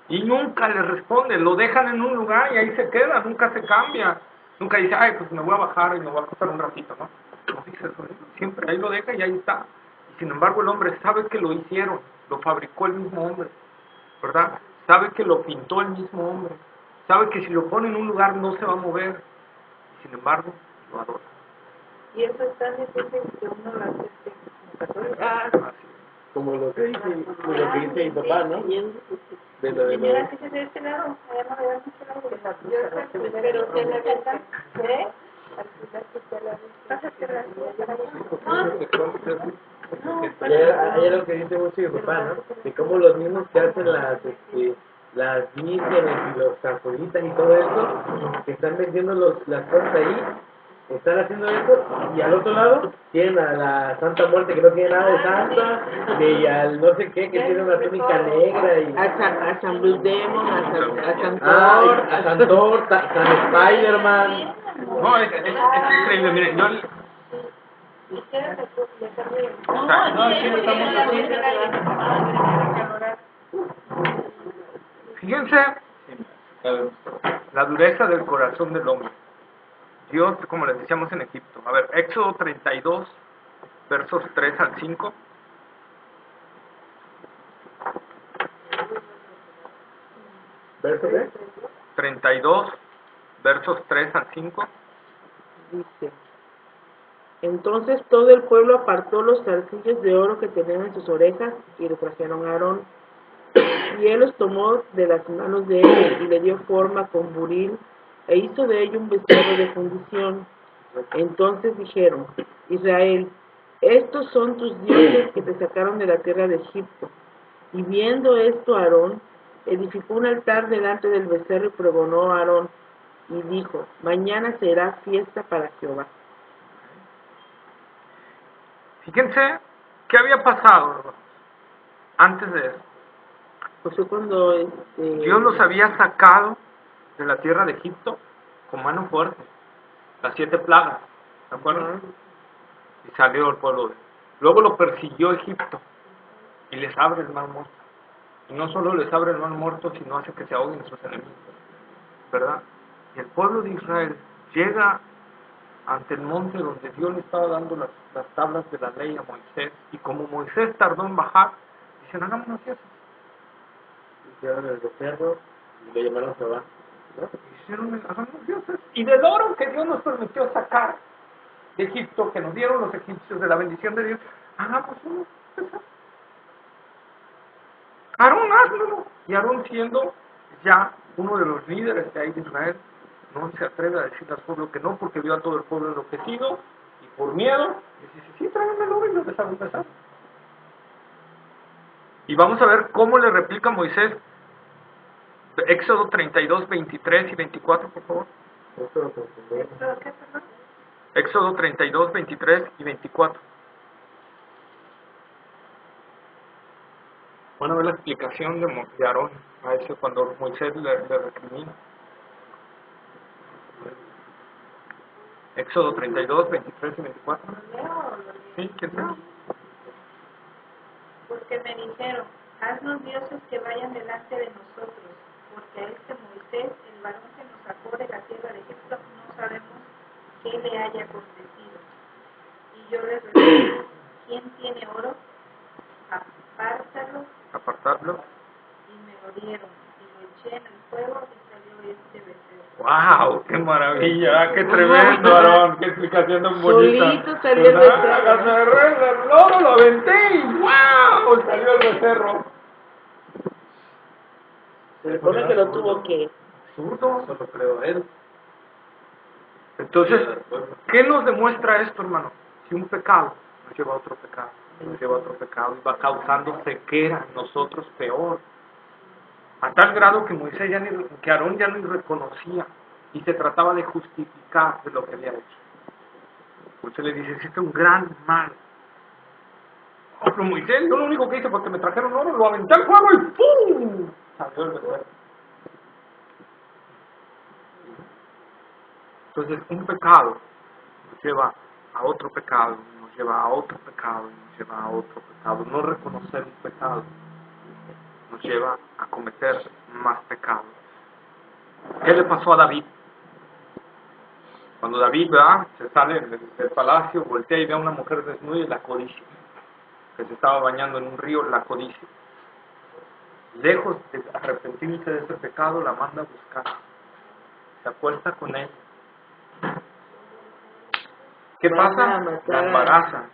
Y nunca le responden, lo dejan en un lugar y ahí se queda, nunca se cambia. Nunca dice, ay, pues me voy a bajar y me voy a acostar un ratito, ¿no? No dice eso, ¿eh? Siempre ahí lo deja y ahí está. Y sin embargo el hombre sabe que lo hicieron, lo fabricó el mismo hombre, ¿verdad? Sabe que lo pintó el mismo hombre, sabe que si lo pone en un lugar no se va a mover, y sin embargo lo adora. Y eso es tan difícil que uno lo acepte como católico. Así. Como lo que dice mi papá, ¿no? De lo de Señora, fíjese de este lado, allá no le dan mucho lado. Yo sé, pero que la verdad, ¿eh? Pásate la Ayer lo que dice mucho mi papá, ¿no? De cómo los mismos que hacen las vírgenes y los campuritas y todo eso, que están vendiendo las cosas ahí, están haciendo eso, y al otro lado tienen a la Santa Muerte que no tiene nada de santa, y al no sé qué que tiene una túnica negra y A San Blue Demon, a San a Santor, San Spider-Man. No, es increíble, miren, yo... Fíjense la dureza del corazón del hombre. Dios, como les decíamos en Egipto. A ver, Éxodo 32, versos 3 al 5. ¿Verso qué? 32, versos 3 al 5. Dice: Entonces todo el pueblo apartó los zarcillos de oro que tenían en sus orejas y le trajeron a Aarón. Y él los tomó de las manos de ellos y le dio forma con buril e hizo de ello un becerro de fundición. Entonces dijeron: Israel, estos son tus dioses que te sacaron de la tierra de Egipto. Y viendo esto Aarón edificó un altar delante del becerro y pregonó a Aarón y dijo: Mañana será fiesta para Jehová. Fíjense qué había pasado, hermanos, antes de eso. Pues fue cuando Dios los había sacado de la tierra de Egipto con mano fuerte, las 7 plagas, ¿se acuerdan? Y salió el pueblo. Luego lo persiguió Egipto y les abre el mar muerto. Y no solo les abre el mar muerto, sino hace que se ahoguen sus enemigos, ¿verdad? Y el pueblo de Israel llega ante el monte donde Dios le estaba dando las tablas de la ley a Moisés, y como Moisés tardó en bajar, dicen: hagámonos eso. Hicieron el becerro y lo llamaron Jehová, ¿no? Hicieron hagámonos dioses. Y del oro que Dios nos permitió sacar de Egipto, que nos dieron los egipcios, de la bendición de Dios, hagamos uno. Aarón, hazlo. Y Aarón, siendo ya uno de los líderes de ahí de Israel, no se atreve a decirle al pueblo que no, porque vio a todo el pueblo enloquecido y por miedo dice: sí, tráiganme el oro, y lo dejaron empezar. Y vamos a ver cómo le replica Moisés. Éxodo 32, 23 y 24, por favor. Éxodo 32, 23 y 24. Van a ver la explicación de Aarón a eso cuando Moisés le recrimina. Éxodo 32, 23 y 24. ¿Sí? ¿Quién sabe? Porque me dijeron: haznos dioses que vayan delante de nosotros, porque a este Moisés, el varón que nos sacó de la tierra de Egipto, no sabemos qué le haya acontecido. Y yo les respondí: ¿quién tiene oro? Apartarlo. Y me lo dieron, y lo eché en el fuego, y salió este becerro. ¡Wow! ¡Qué maravilla! ¡Qué tremendo, Aarón! ¡Qué explicación tan bonita! Solito salió el becerro. Agarré el oro, lo aventé y ¡wow! Salió el becerro. Se supone que lo tuvo que... Absurdo. Solo creo él. Entonces, ¿qué nos demuestra esto, hermano? Si un pecado nos lleva a otro pecado, nos lleva a otro pecado y va causando ceguera en nosotros peor. A tal grado que que Aarón ya ni reconocía y se trataba de justificar de lo que había hecho. Moisés le dice, hiciste un gran mal. Oh, pero Moisés, yo lo único que hice fue que me trajeron oro, lo aventé al fuego y ¡pum! Salió el becerro. Entonces, un pecado nos lleva a otro pecado, nos lleva a otro pecado, nos lleva a otro pecado. No reconocer un pecado nos lleva a cometer más pecados. ¿Qué le pasó a David? Cuando David se sale del palacio, voltea y ve a una mujer desnuda y la codicia, que se estaba bañando en un río, la codicia. Lejos de arrepentirse de ese pecado, la manda a buscar. Se acuesta con ella. ¿Qué pasa? La embaraza.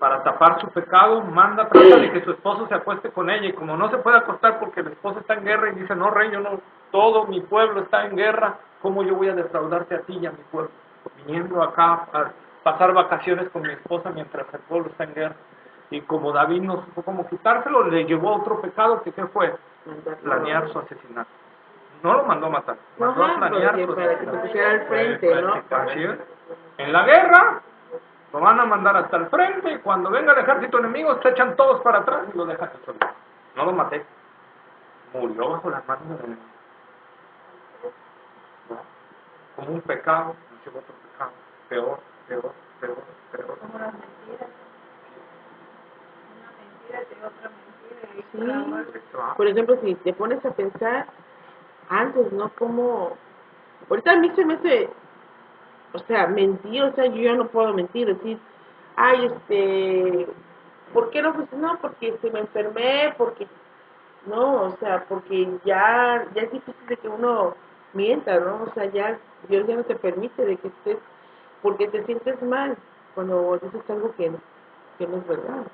Para tapar su pecado, trata de que su esposo se acueste con ella. Y como no se puede acostar porque el esposo está en guerra y dice, no, rey, yo no, todo mi pueblo está en guerra, ¿cómo yo voy a defraudarte a ti y a mi pueblo? Viniendo acá a pasar vacaciones con mi esposa mientras el pueblo está en guerra. Y como David no supo cómo quitárselo, le llevó a otro pecado, que ¿qué fue? Planear su asesinato. No lo mandó a matar, mandó a planear su para que se pusiera al frente, ¿no? Así es. En la guerra lo van a mandar hasta el frente y cuando venga el ejército enemigo se echan todos para atrás y lo dejan solo. No lo maté. Murió bajo las manos del enemigo. Como un pecado, nos lleva otro pecado. Peor, peor, peor, peor. Como las mentiras. Una mentira de otra mentira. Sí. Por ejemplo, si te pones a pensar antes, ¿no? Como ahorita a mí se me hace, o sea, mentir, o sea, yo ya no puedo mentir, decir, ay, ¿por qué no? Pues no, porque me enfermé, porque, no, o sea, porque ya es difícil de que uno mienta, ¿no? O sea, ya, Dios ya no te permite de que estés, porque te sientes mal cuando dices algo que no es verdad.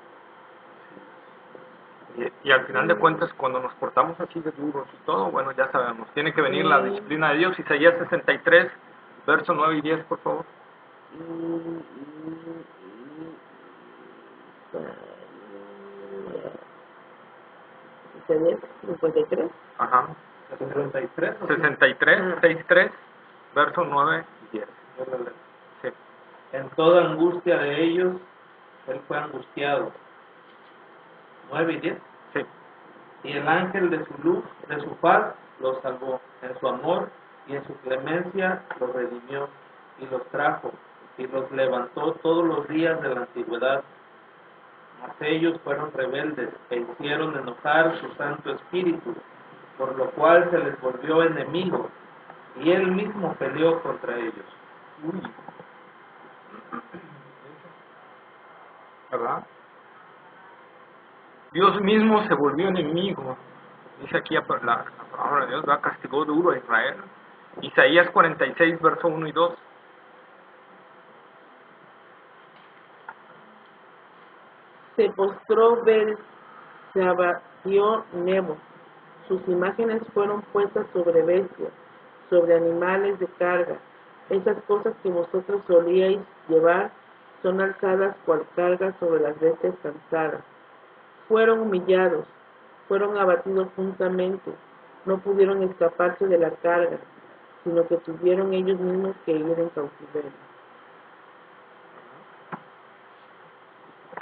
Y al final de cuentas, cuando nos portamos así de duros y todo, bueno, ya sabemos, tiene que venir la disciplina de Dios. Isaías 63, versos 9 y 10, por favor. Isaías 53. Ajá. 63. 63, 63, versos 9 y 10. Sí. En toda angustia de ellos, él fue angustiado. 9 y 10. Sí. Y el ángel de su luz, de su paz, los salvó. En su amor y en su clemencia los redimió y los trajo y los levantó todos los días de la antigüedad. Mas ellos fueron rebeldes e hicieron enojar su Santo Espíritu, por lo cual se les volvió enemigo y él mismo peleó contra ellos. Uy. ¿Verdad? Dios mismo se volvió enemigo. Dice aquí la palabra de Dios, ¿verdad? Castigó duro a Israel. Isaías 46, verso 1 y 2. Se postró Bel, se abatió Nebo. Sus imágenes fueron puestas sobre bestias, sobre animales de carga. Esas cosas que vosotros solíais llevar son alzadas cual carga sobre las bestias cansadas. Fueron humillados, fueron abatidos juntamente, no pudieron escaparse de la carga, sino que tuvieron ellos mismos que ir en cautiverio.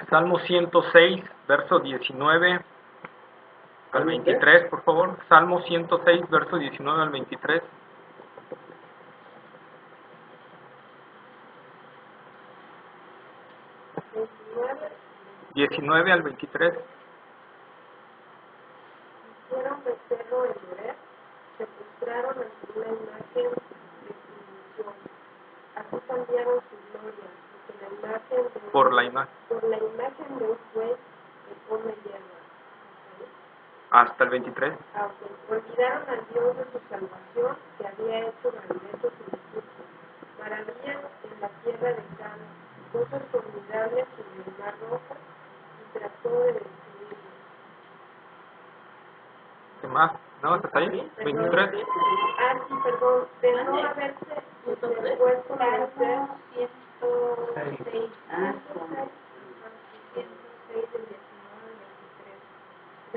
Salmo 106, verso 19 al 23, por favor. Salmo 106, verso 19 al 23. 19 al 23. Hicieron becerro en Oreb, se postraron ante una imagen de su ilusión. Así cambiaron su gloria, por la imagen. Por la imagen de un juez que come hierba. Hasta el 23. Olvidaron al Dios de su salvación, que había hecho maravillosos en Egipto, maravillas en la tierra de Canaán, cosas formidables sobre el mar rojo, y trató de destruirlos. ¿Qué más? ¿No? ¿Hasta ahí? 23. Sí, perdón. De no haberse interpuesto la 106.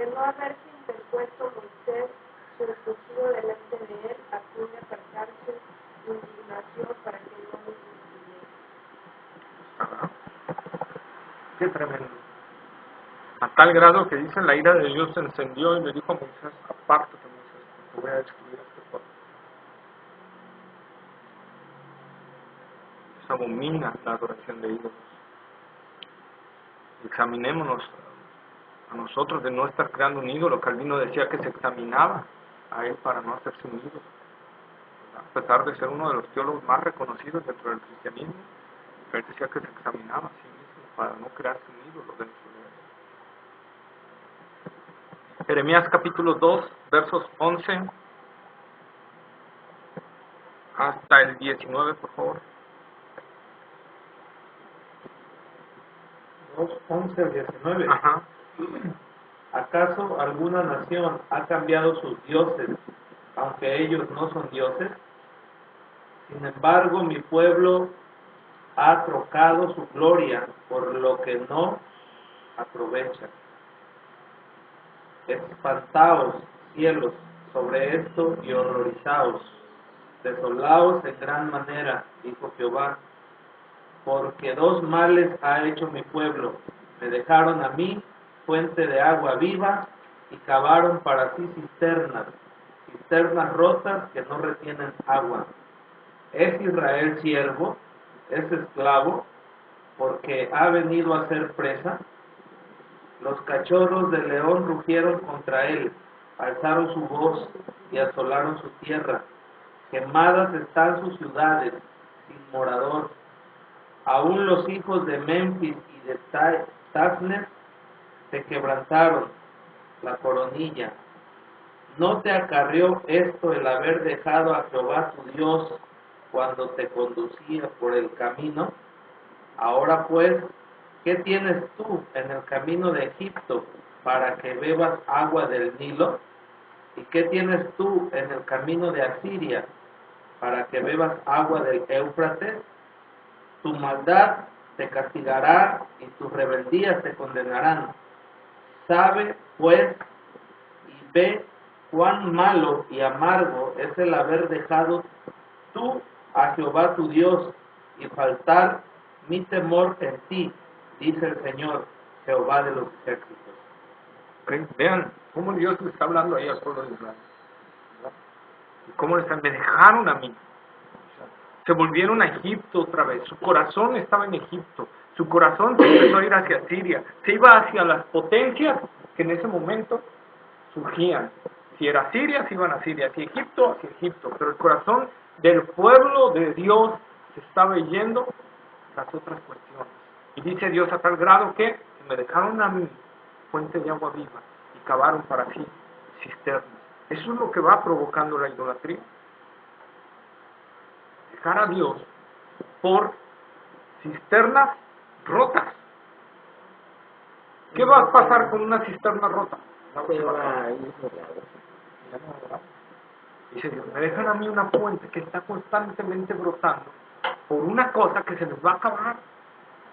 De no haberse interpuesto Moisés, su escogido delante de él, acude a apartarse su indignación para que no lo destruyera. Qué tremendo. A tal grado que dice, la ira de Dios se encendió y le dijo a Moisés, apártate Moisés, porque voy a destruir a este pueblo. Se abomina la adoración de ídolos. Examinémonos a nosotros de no estar creando un ídolo. Calvino decía que se examinaba a él para no hacerse un ídolo. A pesar de ser uno de los teólogos más reconocidos dentro del cristianismo, él decía que se examinaba a sí mismo para no crearse un ídolo dentro de él. Jeremías capítulo 2, versos 11 hasta el 19, por favor. 2:11 al 19. Ajá. ¿Acaso alguna nación ha cambiado sus dioses, aunque ellos no son dioses? Sin embargo, mi pueblo ha trocado su gloria por lo que no aprovecha. Espantaos, cielos, sobre esto y horrorizaos. Desolaos en gran manera, dijo Jehová, porque dos males ha hecho mi pueblo. Me dejaron a mí fuente de agua viva y cavaron para sí cisternas rotas que no retienen agua. ¿Es Israel siervo? ¿Es esclavo? Porque ha venido a ser presa. Los cachorros del león rugieron contra él, alzaron su voz y asolaron su tierra. Quemadas están sus ciudades, sin morador. Aún los hijos de Memphis y de Tasnes se quebrantaron la coronilla. ¿No te acarrió esto el haber dejado a Jehová tu Dios cuando te conducía por el camino? Ahora pues, ¿qué tienes tú en el camino de Egipto para que bebas agua del Nilo? ¿Y qué tienes tú en el camino de Asiria para que bebas agua del Éufrates? Tu maldad te castigará y tus rebeldías te condenarán. Sabe, pues, y ve cuán malo y amargo es el haber dejado tú a Jehová tu Dios y faltar mi temor en ti, dice el Señor, Jehová de los ejércitos. Okay. Vean cómo Dios le está hablando ahí al pueblo de Israel. ¿Verdad? Y cómo le están, me dejaron a mí. Se volvieron a Egipto otra vez. Su corazón estaba en Egipto. Su corazón se empezó a ir hacia Siria. Se iba hacia las potencias que en ese momento surgían. Si era Siria, se iban a Siria. Si Egipto, hacia Egipto. Pero el corazón del pueblo de Dios se estaba yendo a las otras cuestiones. Y dice Dios a tal grado que me dejaron a mí fuente de agua viva y cavaron para sí cisternas. Eso es lo que va provocando la idolatría. Dejar a Dios por cisternas rotas. ¿Qué va a pasar con una cisterna rota? Dice Dios, me dejan a mí una fuente que está constantemente brotando por una cosa que se les va a acabar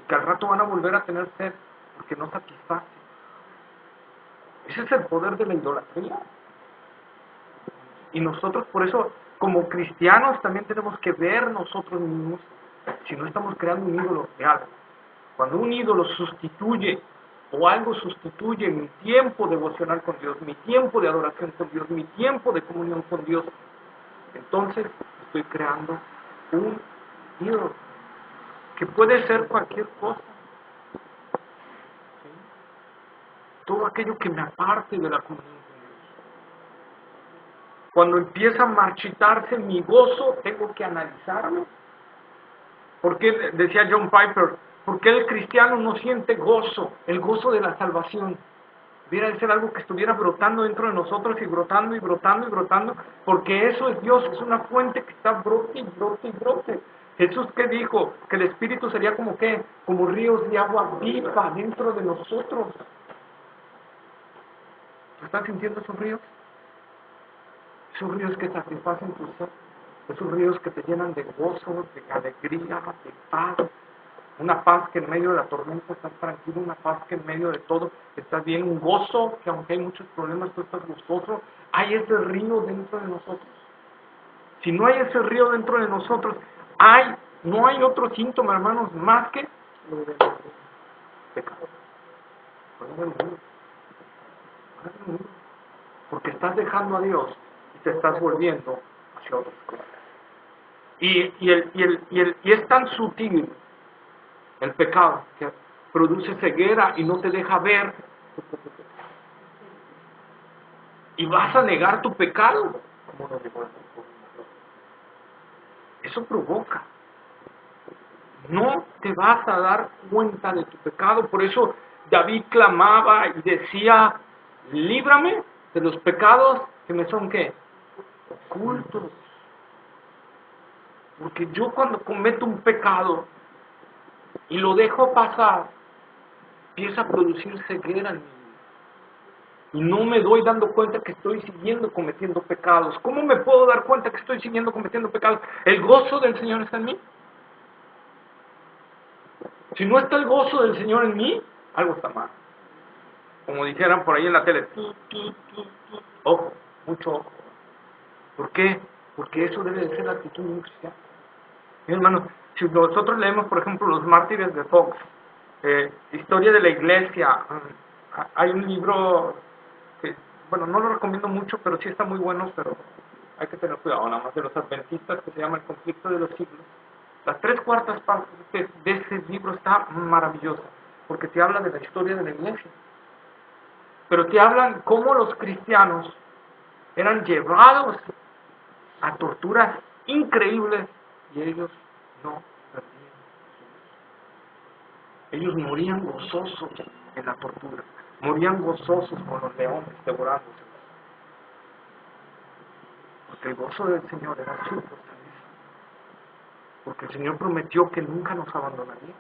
y que al rato van a volver a tener sed porque no satisface. Ese es el poder de la idolatría. Y nosotros por eso, como cristianos, también tenemos que ver nosotros mismos si no estamos creando un ídolo real. Cuando un ídolo sustituye o algo sustituye mi tiempo devocional con Dios, mi tiempo de adoración con Dios, mi tiempo de comunión con Dios, entonces estoy creando un ídolo que puede ser cualquier cosa. ¿Sí? Todo aquello que me aparte de la comunión con Dios. Cuando empieza a marchitarse mi gozo, tengo que analizarlo. Porque decía John Piper, ¿por qué el cristiano no siente gozo, el gozo de la salvación? Debiera de ser algo que estuviera brotando dentro de nosotros y brotando y brotando y brotando, porque eso es Dios, es una fuente que está brote y brote y brote. Jesús, ¿qué dijo? Que el Espíritu sería como ¿qué? Como ríos de agua viva dentro de nosotros. ¿Tú estás sintiendo esos ríos? Esos ríos que satisfacen tu ser, esos ríos que te llenan de gozo, de alegría, de paz, una paz que en medio de la tormenta estás tranquilo, una paz que en medio de todo estás bien, un gozo que aunque hay muchos problemas tú estás gustoso. Hay ese río dentro de nosotros. Si no hay ese río dentro de nosotros, no hay otro síntoma, hermanos, más que pecado. Porque estás dejando a Dios y te estás volviendo hacia otras cosas. Y es tan sutil el pecado que produce ceguera y no te deja ver tu propio pecado. Y vas a negar tu pecado. ¿Cómo no te puedes negar? Eso provoca. No te vas a dar cuenta de tu pecado. Por eso David clamaba y decía, líbrame de los pecados que me son, ¿qué? Ocultos. Porque yo cuando cometo un pecado y lo dejo pasar, empieza a producir ceguera en mí. Y no me doy dando cuenta que estoy siguiendo cometiendo pecados. ¿Cómo me puedo dar cuenta que estoy siguiendo cometiendo pecados? ¿El gozo del Señor está en mí? Si no está el gozo del Señor en mí, algo está mal. Como dijeran por ahí en la tele, ojo, mucho ojo. ¿Por qué? Porque eso debe de ser la actitud de un cristiano. Mi hermano, si nosotros leemos, por ejemplo, Los Mártires de Fox, Historia de la Iglesia, hay un libro que, bueno, no lo recomiendo mucho, pero sí está muy bueno, pero hay que tener cuidado, nada más de los adventistas, que se llama El Conflicto de los Siglos. Las 3/4 partes de ese libro está maravillosa, porque te habla de la historia de la Iglesia. Pero te hablan cómo los cristianos eran llevados a torturas increíbles y ellos no perdían su gozo. Ellos morían gozosos en la tortura, morían gozosos con los leones devorándose. Porque el gozo del Señor era su fortaleza. Porque el Señor prometió que nunca nos abandonaría.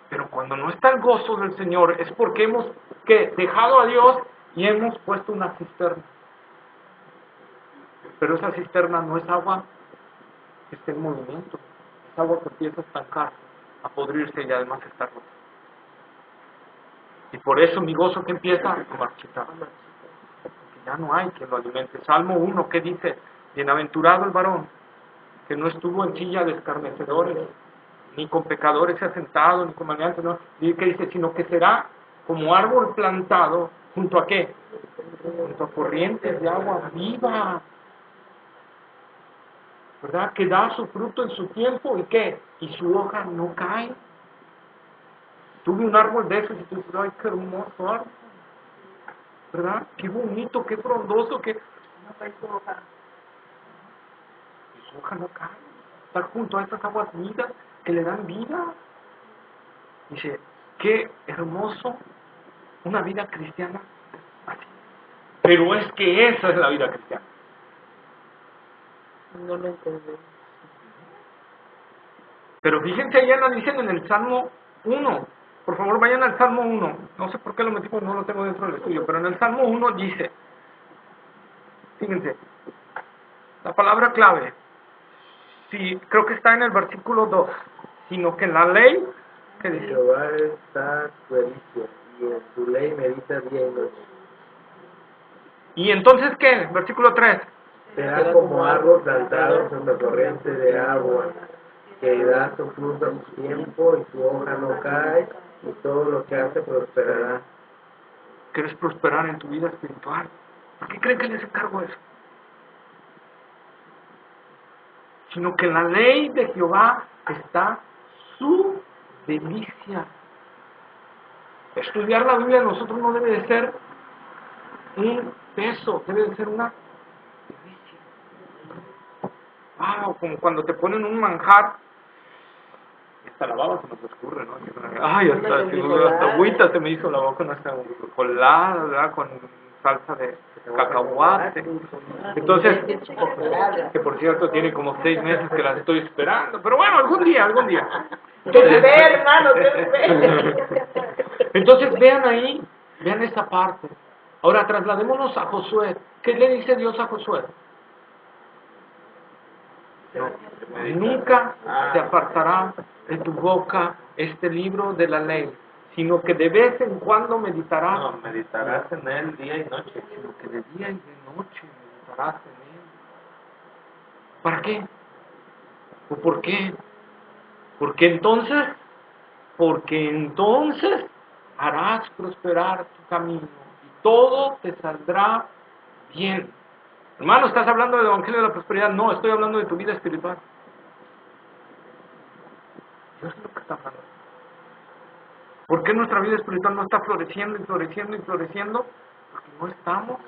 Pero cuando no está el gozo del Señor es porque hemos dejado a Dios y hemos puesto una cisterna. Pero esa cisterna no es agua que esté en movimiento, es agua que empieza a estancar, a podrirse y además está rota. Y por eso mi gozo que empieza a marchitar, porque ya no hay quien lo alimente. Salmo 1, ¿qué dice? Bienaventurado el varón que no estuvo en silla de escarnecedores, ni con pecadores se ha sentado, ni con maleantes, no. Y que dice, sino que será como árbol plantado, ¿junto a qué? Junto a corrientes de agua viva, ¿verdad? Que da su fruto en su tiempo, ¿y qué? Y su hoja no cae. Tuve un árbol de esos y tú dices, ay, qué hermoso árbol, ¿verdad? Qué bonito, qué frondoso, que no cae su hoja. Y su hoja no cae. Está junto a estas aguas vivas que le dan vida. Dice, qué hermoso una vida cristiana así. Pero es que esa es la vida cristiana. No lo entendí. Pero fíjense, allá nos dicen en el Salmo 1. Por favor, vayan al Salmo 1. No sé por qué lo metí, porque no lo tengo dentro del estudio. Pero en el Salmo 1 dice, fíjense, la palabra clave, sí, creo que está en el versículo 2, sino que en la ley, ¿qué dice? Jehová está su delicia, y en su ley medita día y noche. ¿Y entonces qué? Versículo 3. Será como árbol plantado en la corriente de agua, que da su fruto en su tiempo y su hoja no cae, y todo lo que hace prosperará. ¿Quieres prosperar en tu vida espiritual? ¿Por qué creen que les encargo eso? Sino que en la ley de Jehová está su delicia. Estudiar la Biblia a nosotros no debe de ser un peso, debe de ser una delicia. Wow, como cuando te ponen un manjar, hasta la baba se nos escurre, ¿no? Ay, hasta agüita se me hizo la boca, no está colada, ¿verdad? Con salsa de cacahuate. Entonces, que por cierto tiene como 6 meses que las estoy esperando, pero bueno, algún día. Entonces, hermano, entonces vean ahí, vean esa parte. Ahora trasladémonos a Josué. ¿Qué le dice Dios a Josué? Nunca se apartará de tu boca este libro de la ley, sino que de vez en cuando meditarás. No, meditarás en él día y noche. Sino que de día y de noche meditarás en él. ¿Para qué? ¿O por qué? Porque entonces harás prosperar tu camino y todo te saldrá bien. Hermano, ¿estás hablando del Evangelio de la Prosperidad? No, estoy hablando de tu vida espiritual. Dios es lo que está hablando. ¿Por qué nuestra vida espiritual no está floreciendo y floreciendo y floreciendo? Porque no estamos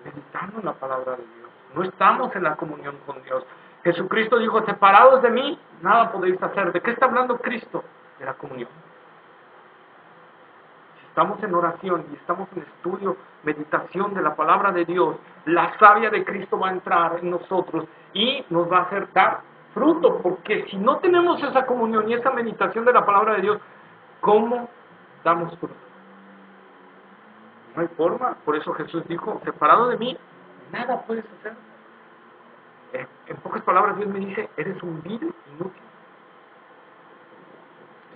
meditando en la palabra de Dios. No estamos en la comunión con Dios. Jesucristo dijo, separados de mí, nada podéis hacer. ¿De qué está hablando Cristo? De la comunión. Si estamos en oración y estamos en estudio, meditación de la palabra de Dios, la savia de Cristo va a entrar en nosotros y nos va a hacer dar fruto. Porque si no tenemos esa comunión y esa meditación de la palabra de Dios, ¿cómo damos fruto? No hay forma. Por eso Jesús dijo, separado de mí, nada puedes hacer. En pocas palabras, Dios me dice, eres un vil inútil.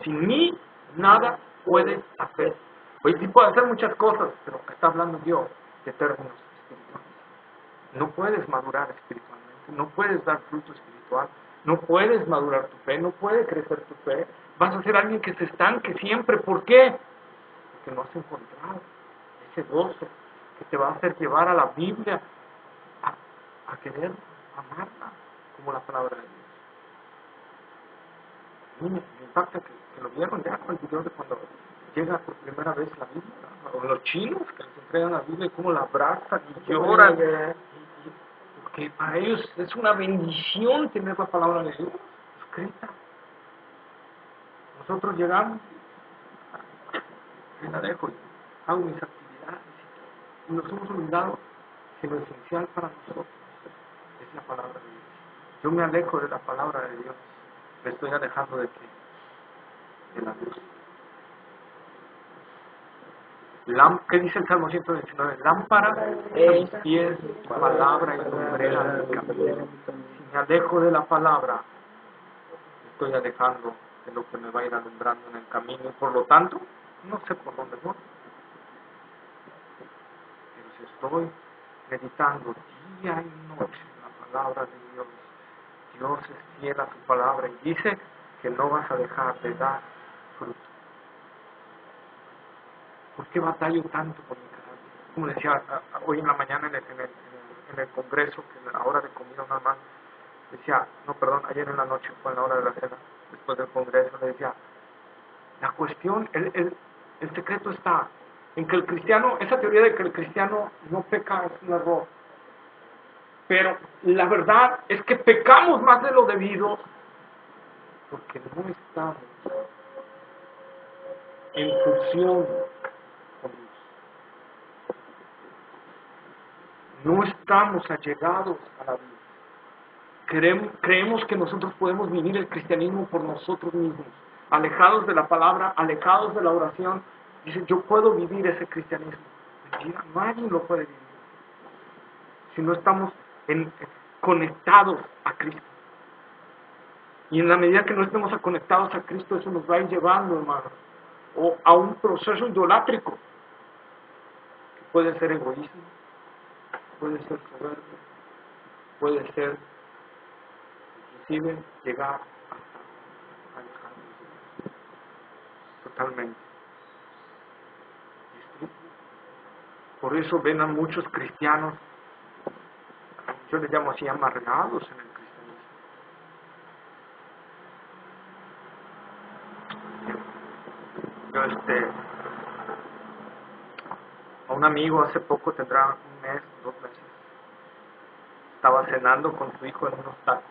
Sin mí, nada puedes hacer. Hoy sí puedo hacer muchas cosas, pero está hablando Dios de términos espirituales. No puedes madurar espiritualmente, no puedes dar fruto espiritual, no puedes madurar tu fe, no puede crecer tu fe. Vas a ser alguien que se estanque siempre. ¿Por qué? Porque no has encontrado ese gozo que te va a hacer llevar a la Biblia a querer amarla como la palabra de Dios. A mí me impacta que lo vieron ya con el video de cuando llega por primera vez la Biblia, ¿no? O los chinos que les entregan la Biblia y cómo la abrazan y lloran. Porque para ellos es una bendición tener la palabra de Dios escrita. Nosotros llegamos y la dejo y hago mis actividades y nos hemos olvidado que lo esencial para nosotros es la palabra de Dios. Yo me alejo de la palabra de Dios, me estoy alejando de la luz. ¿Qué dice el Salmo 119? Lámpara a mis pies, palabra y lumbrera a mi camino. Si me alejo de la palabra, me estoy alejando de lo que me va a ir alumbrando en el camino y por lo tanto, no sé por dónde voy. Pero si estoy meditando día y noche en la palabra de Dios, Dios es fiel a su palabra y dice que no vas a dejar de dar fruto. ¿Por qué batallo tanto con mi carácter? Como decía hoy en la mañana en el congreso, que a la hora de comida nada más, ayer en la noche fue en la hora de la cena, después del congreso, le decía, la cuestión, el secreto está en que el cristiano, esa teoría de que el cristiano no peca es un error. Pero la verdad es que pecamos más de lo debido porque no estamos en fusión con Dios. No estamos allegados a la vida. Creemos que nosotros podemos vivir el cristianismo por nosotros mismos, alejados de la palabra, alejados de la oración. Dicen, yo puedo vivir ese cristianismo. Mentira, nadie lo puede vivir. Si no estamos conectados a Cristo. Y en la medida que no estemos conectados a Cristo, eso nos va a ir llevando, hermano, o a un proceso idolátrico, que puede ser egoísmo, puede ser soberbia, puede ser, inclusive, llegar hasta alejarnos totalmente. ¿Y es triste? Por eso ven a muchos cristianos, yo les llamo así, amargados en el cristianismo. Yo a un amigo hace poco, tendrá un mes, 2 meses, estaba cenando con su hijo en unos tacos.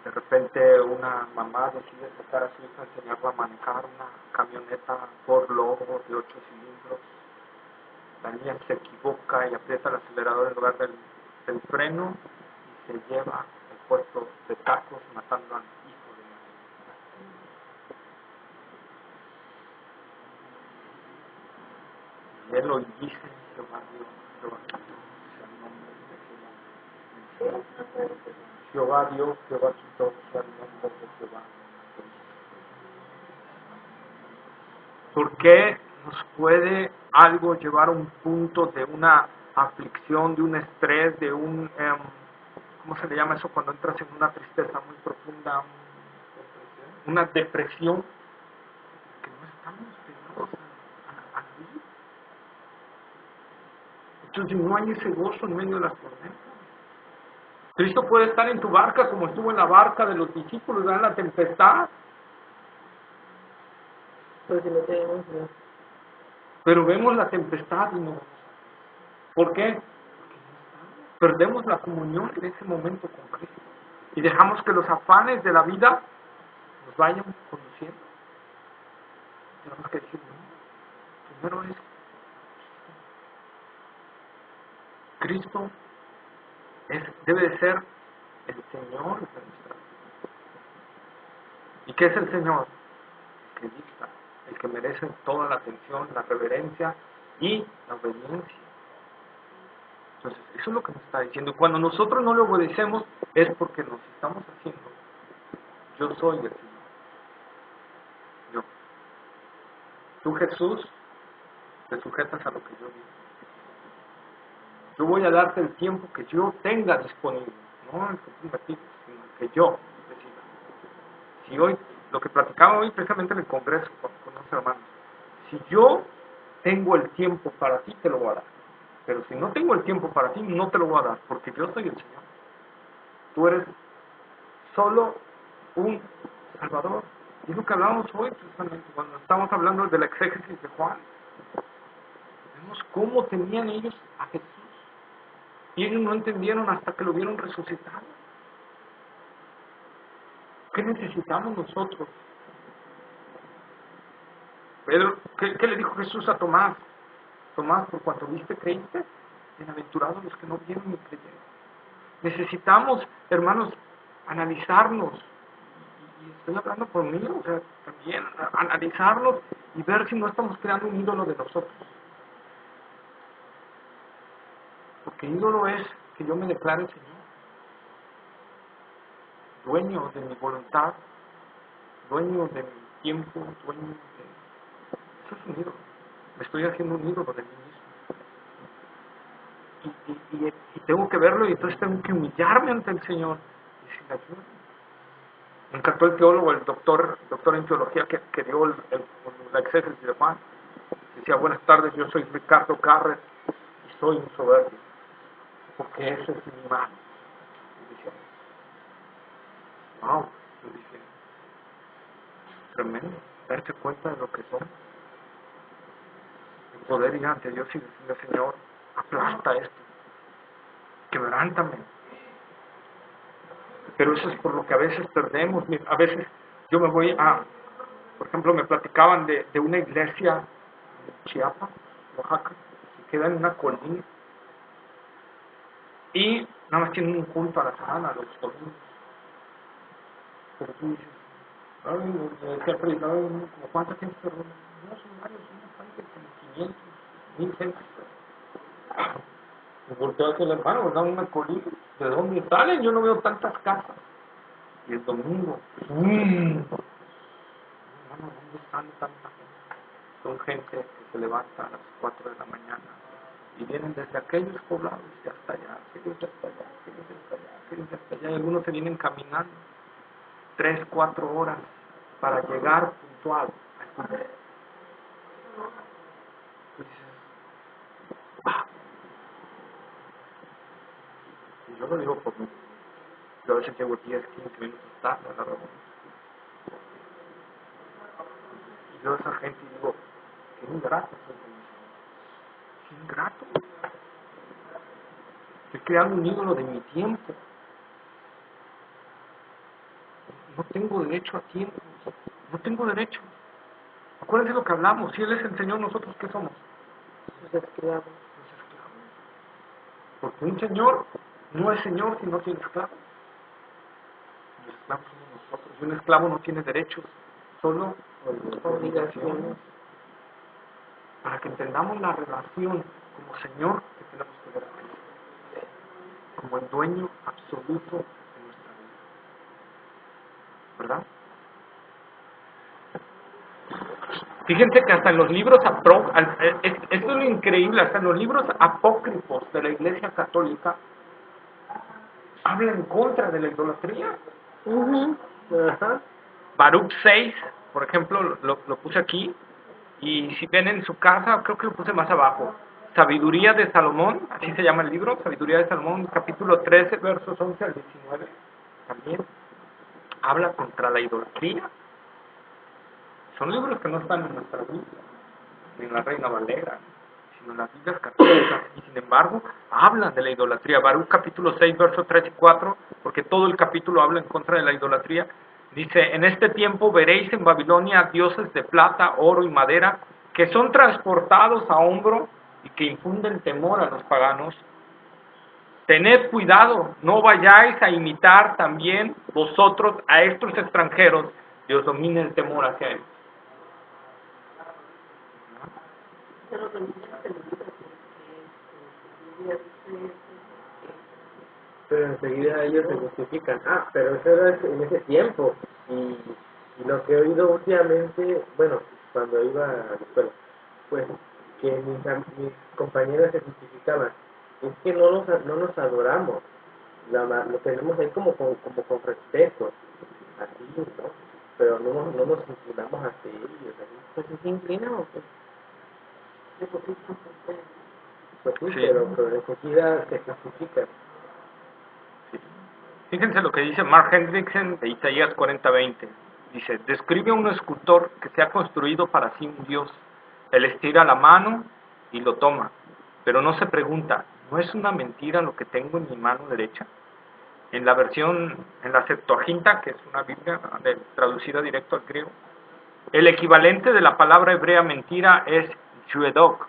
De repente una mamá decide sacar a su hijo a enseñarlo a manejar una camioneta Ford Lobo de 8 cilindros. La niña se equivoca y aprieta el acelerador en lugar del freno y se lleva el puesto de tacos matando al hijo de la niña. Y él lo dice, Jehová Dios, Jehová quitó, sea el nombre de Jehová. Jehová dio, Jehová quitó, sea el nombre de Jehová. ¿Por qué nos puede algo llevar a un punto de una aflicción, de un estrés, de un, ¿cómo se le llama eso cuando entras en una tristeza muy profunda, una depresión? Que no estamos pegados a la vida. Entonces no hay ese gozo en medio de las tormentas. Cristo puede estar en tu barca como estuvo en la barca de los discípulos en la tempestad. Pero si no tenemos Dios. Pero vemos la tempestad y no. ¿Por qué? Perdemos la comunión en ese momento con Cristo. Y dejamos que los afanes de la vida nos vayan conduciendo. Tenemos que decir, no, primero es Cristo. Debe de ser el Señor de nuestra vida. ¿Y qué es el Señor? El que dicta, el que merece toda la atención, la reverencia y la obediencia. Entonces, eso es lo que nos está diciendo. Cuando nosotros no le obedecemos es porque nos estamos haciendo. Yo soy el Señor. Yo. Tú, Jesús, te sujetas a lo que yo digo. Yo voy a darte el tiempo que yo tenga disponible, no el que tú me pides, sino el que yo decida. Si hoy, lo que platicaba hoy precisamente en el Congreso con los hermanos, si yo tengo el tiempo para ti, te lo voy a dar. Pero si no tengo el tiempo para ti, no te lo voy a dar, porque yo soy el Señor. Tú eres solo un Salvador. Y es lo que hablábamos hoy precisamente, cuando estamos hablando de la exégesis de Juan. Vemos cómo tenían ellos a Jesús. Y ellos no entendieron hasta que lo vieron resucitado. ¿Qué necesitamos nosotros? Pedro, ¿qué le dijo Jesús a Tomás? Tomás, por cuanto viste, creíste. Bienaventurados los que no vieron ni creyeron. Necesitamos, hermanos, analizarnos. Y estoy hablando por mí, o sea, también analizarnos y ver si no estamos creando un ídolo de nosotros. Porque ídolo es que yo me declare Señor, dueño de mi voluntad, dueño de mi tiempo, dueño de... Eso es un ídolo. Me estoy haciendo un ídolo de mí mismo. Y tengo que verlo y entonces tengo que humillarme ante el Señor y decirle ayuda. Me encantó el teólogo, el doctor en teología que dio la exégesis de Juan. Decía, buenas tardes, yo soy Ricardo Carres y soy un soberbio. Porque ese es mi mal. Y dice, wow, y dice, tremendo, darte cuenta de lo que son. El poder ir ante Dios y decirle, Señor, aplasta esto, quebrántame. Pero eso es por lo que a veces perdemos. A veces yo me voy por ejemplo, me platicaban de una iglesia en Chiapas, Oaxaca, que queda en una colina. Y nada más tienen un culto a la semana, los domingos. Pero tú dices, me decía el predicador, ¿como cuánta gente se reúne? No, son varios, como 500, 1000 gentes. Me volteo hacia el hermano, ¿verdad? Una colina. ¿De dónde salen? Yo no veo tantas casas. Y el domingo, hermano, ¿dónde están tanta gente? Son gente que se levanta a las 4 de la mañana. Y vienen desde aquellos poblados y hasta allá, aquellos hasta allá, aquellos hasta allá, aquellos hasta allá. Y algunos se vienen caminando 3, 4 horas para llegar puntual al culto. Y dices, y yo lo digo por mí. Yo a veces llego 10, 15 minutos tarde a la reunión. Y yo a esa gente digo, qué ingrato soy con mis hijos. Qué ingrato. Estoy creando un ídolo de mi tiempo. No tengo derecho a tiempo. No tengo derecho. Acuérdense lo que hablamos. Si Él es el Señor, ¿nosotros qué somos? Los esclavos. Los esclavos. Porque un Señor no es Señor si no tiene esclavos. Los esclavos somos nosotros. Y un esclavo no tiene derechos, solo obligaciones. Para que entendamos la relación como Señor que tenemos que ver a Cristo. como el dueño absoluto de nuestra vida. ¿Verdad? Fíjense que hasta en los libros esto es lo increíble, hasta en los libros apócrifos de la Iglesia Católica habla en contra de la idolatría. Ajá. Baruch 6, por ejemplo, lo puse aquí, y si ven en su casa, creo que lo puse más abajo, Sabiduría de Salomón, así se llama el libro, Sabiduría de Salomón, capítulo 13, versos 11 al 19, también habla contra la idolatría. Son libros que no están en nuestra Biblia, ni en la Reina Valera, sino en las Biblias católicas, y sin embargo hablan de la idolatría. Baruch capítulo 6, versos 3 y 4, porque todo el capítulo habla en contra de la idolatría. Dice, en este tiempo veréis en Babilonia dioses de plata, oro y madera, que son transportados a hombro y que infunden temor a los paganos. Tened cuidado, no vayáis a imitar también vosotros a estos extranjeros y os domine el temor hacia ellos. Pero que muchas películas Pero enseguida ellos se justifican. Ah, pero eso era en ese tiempo. Y lo que he oído últimamente, bueno, cuando iba a la escuela, pues que mis compañeros se justificaban. Es que no nos adoramos. Lo tenemos ahí como con respeto. Así, ¿no? Pero no nos inclinamos hacia ellos. Así. Pues si se inclina o qué. Pues sí, Sí. pero enseguida se justifican. Fíjense lo que dice Mark Hendrickson de Isaías 40:20. Dice, describe a un escultor que se ha construido para sí un Dios. Él estira la mano y lo toma, pero no se pregunta, ¿no es una mentira lo que tengo en mi mano derecha? En la Septuaginta, que es una Biblia traducida directo al griego, el equivalente de la palabra hebrea mentira es yuedok.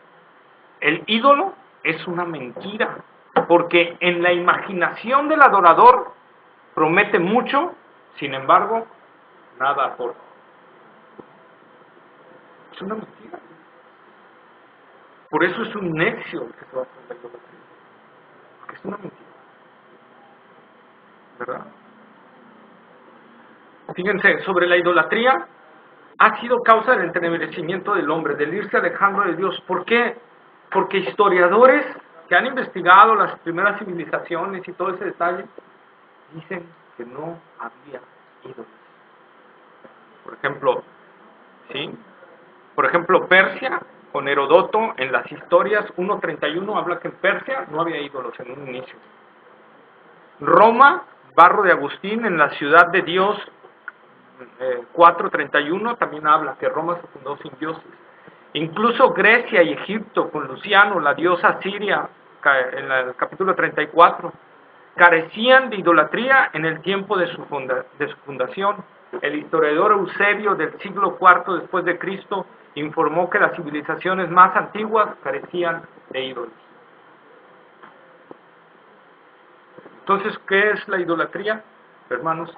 El ídolo es una mentira, porque en la imaginación del adorador promete mucho, sin embargo, nada aporta. Es una mentira. Por eso es un necio el que se va a hacer la idolatría. Porque es una mentira. ¿Verdad? Fíjense, sobre la idolatría, ha sido causa del entenebrecimiento del hombre, del irse alejando de Dios. ¿Por qué? Porque historiadores que han investigado las primeras civilizaciones y todo ese detalle, dicen que no había ídolos. Por ejemplo, Persia, con Herodoto, en las historias 1.31, habla que en Persia no había ídolos en un inicio. Roma, Barro de Agustín, en la ciudad de Dios, 4.31, también habla que Roma se fundó sin dioses. Incluso Grecia y Egipto, con Luciano, la diosa Siria, en el capítulo 34, carecían de idolatría en el tiempo de su fundación. El historiador Eusebio del siglo IV después de Cristo informó que las civilizaciones más antiguas carecían de ídolos. Entonces, ¿qué es la idolatría? Hermanos,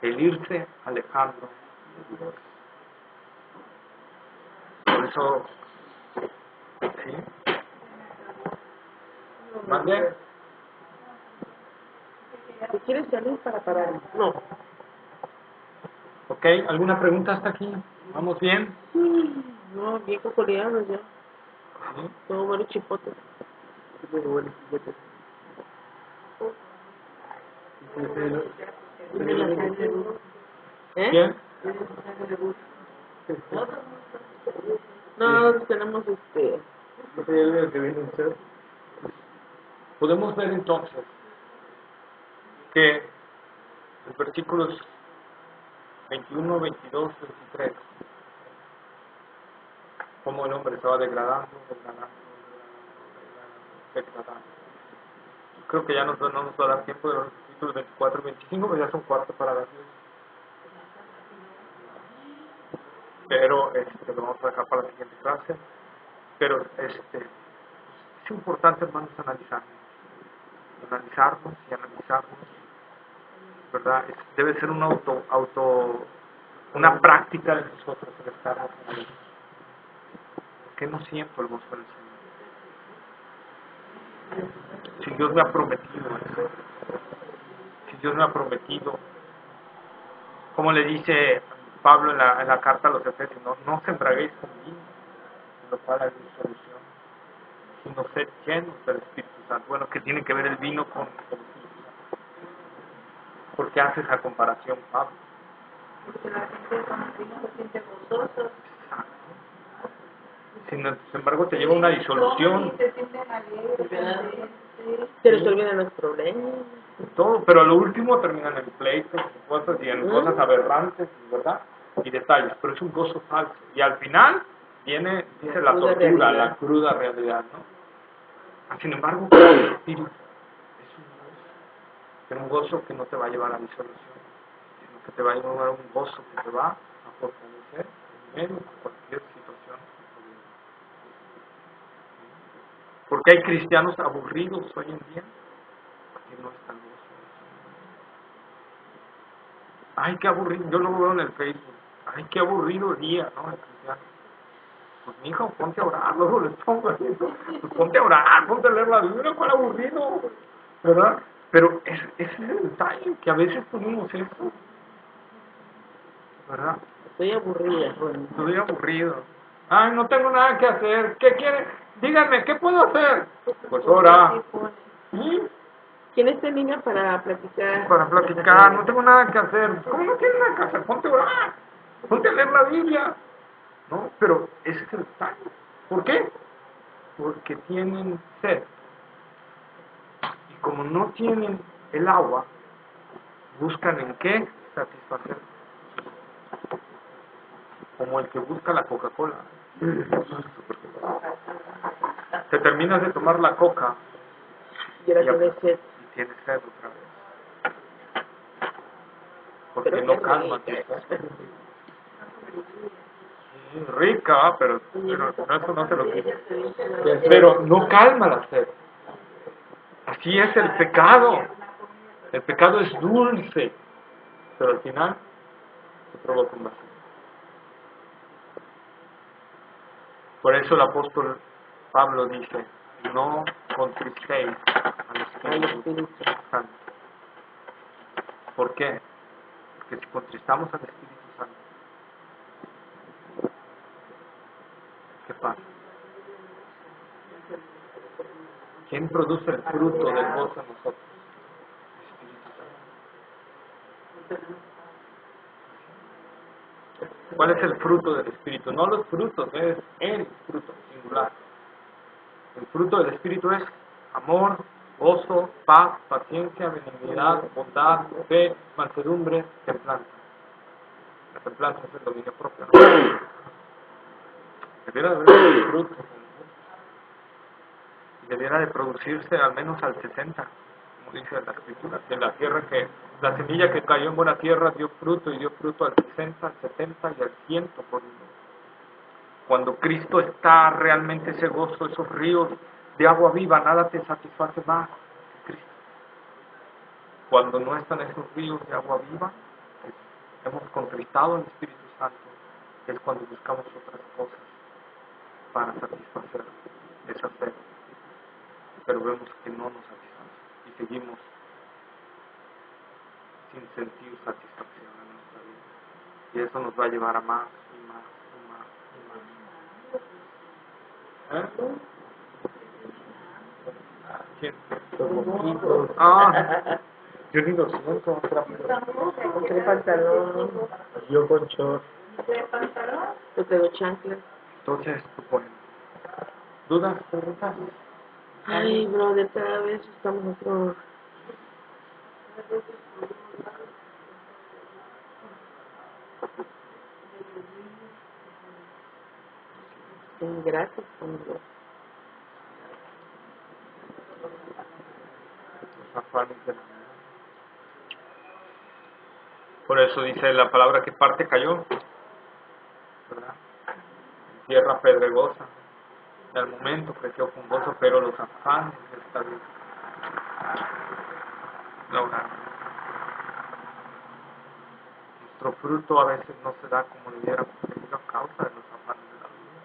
el irse alejando de Dios. Por eso, ¿sí? ¿Mande? Si quieres salir para parar. No. ¿Ok? ¿Alguna pregunta hasta aquí? ¿Vamos bien? No, bien cocoleados ya. ¿Sí? Todo bueno chipote. ¿Eh? ¿Quién? No, tenemos Podemos ver entonces que los versículos 21, 22, 23, cómo el hombre se va degradando. Creo que ya no nos va a dar tiempo de los versículos 24 y 25, pero ya son cuarto para las 10. Pero lo vamos a dejar para la siguiente clase. Pero es importante, hermanos, analizarnos, ¿verdad? Debe ser una práctica de nosotros el estarnos analizando. ¿Por qué no siento el gozo del Señor? Si Dios me ha prometido eso, si Dios me ha prometido, como le dice Pablo en la carta a los Efesios, no se embriaguéis con vino, en lo cual hay disolución, sino sed llenos del Espíritu Santo. Bueno, ¿qué tiene que ver el vino con el Espíritu Santo? ¿Por qué hace esa comparación, Pablo? Porque la gente con el vino se siente gozoso. Sin embargo, te lleva a una disolución. Y se sienten alegres. Se resuelven los problemas. Todo, pero a lo último terminan en pleitos, en cosas y en cosas aberrantes, ¿verdad? Y detalles, pero es un gozo falso. Y al final viene, dice la cruda tortura, realidad. la cruda realidad, ¿no? Sin embargo, el espíritu es un gozo, pero un gozo que no te va a llevar a disolución, sino que te va a llevar a un gozo que te va a fortalecer en medio de cualquier situación. Porque hay cristianos aburridos hoy en día, porque no están gozosos. Ay, qué aburrido, yo lo veo en el Facebook. Ay, qué aburrido día, ¿no? El cristiano. Pues mi hijo, ponte a orar, luego les pongo así, ¿no? Pues ponte a orar, ponte a leer la Biblia, cuál aburrido, ¿verdad? Pero ese es el detalle, que a veces ponemos eso, ¿verdad? Estoy aburrida. Estoy aburrido. Ay, no tengo nada que hacer. ¿Qué quieren? Díganme, ¿qué puedo hacer? Pues ora. ¿Sí? ¿Quién está en línea para platicar? Para platicar, no tengo nada que hacer. ¿Cómo no tienes nada que hacer? Ponte a orar, ponte a leer la Biblia. No, pero ese es el detalle. ¿Por qué? Porque tienen sed. Y como no tienen el agua, buscan en qué satisfacer. Como el que busca la Coca-Cola. Te terminas de tomar la coca Y ahora tienes sed. y tienes sed otra vez. Porque Pero no qué calma. rica. Rica, pero eso no se lo quita. Pero no calma la sed. Así es el pecado. El pecado es dulce, pero al final se provoca un vacío. Por eso el apóstol Pablo dice, no contristéis al Espíritu Santo. ¿Por qué? Porque si contristamos al Espíritu Santo, ¿qué pasa? ¿Quién produce el fruto del gozo en nosotros? El Espíritu Santo. ¿Cuál es el fruto del Espíritu? No los frutos, es el fruto singular. El fruto del Espíritu es amor, gozo, paz, paciencia, benignidad, bondad, fe, mansedumbre, templanza. La templanza es el dominio propio, ¿no? Debiera de haber un fruto. Y debiera de producirse al menos al 60, como dice la Escritura. Que la tierra la semilla que cayó en buena tierra dio fruto y dio fruto al 60, al 70 y al 100 por uno. Cuando Cristo está realmente ese gozo, esos ríos de agua viva, nada te satisface más que Cristo. Cuando no están esos ríos de agua viva, hemos contristado al Espíritu Santo, es cuando buscamos otras cosas para satisfacer esa sed. Pero vemos que no nos satisface y seguimos sin sentir satisfacción en nuestra vida. Y eso nos va a llevar a más y más y más y más. ¿Quién? Los mosquitos. Yo ni lo siento. Con tres pantalones. Yo con short. Yo tengo chanclas. Entonces, tú pones. ¿Dudas? ¿Preguntas? Ay, brother, cada vez estamos mejor. Gracias con Dios. Los afanes de la vida. Por eso dice la palabra que parte cayó, ¿verdad? En tierra pedregosa. Y al momento creció con gozo, pero los afanes de esta vida lograron. Nuestro fruto a veces no se da como debiera debido a causa de los afanes de la vida.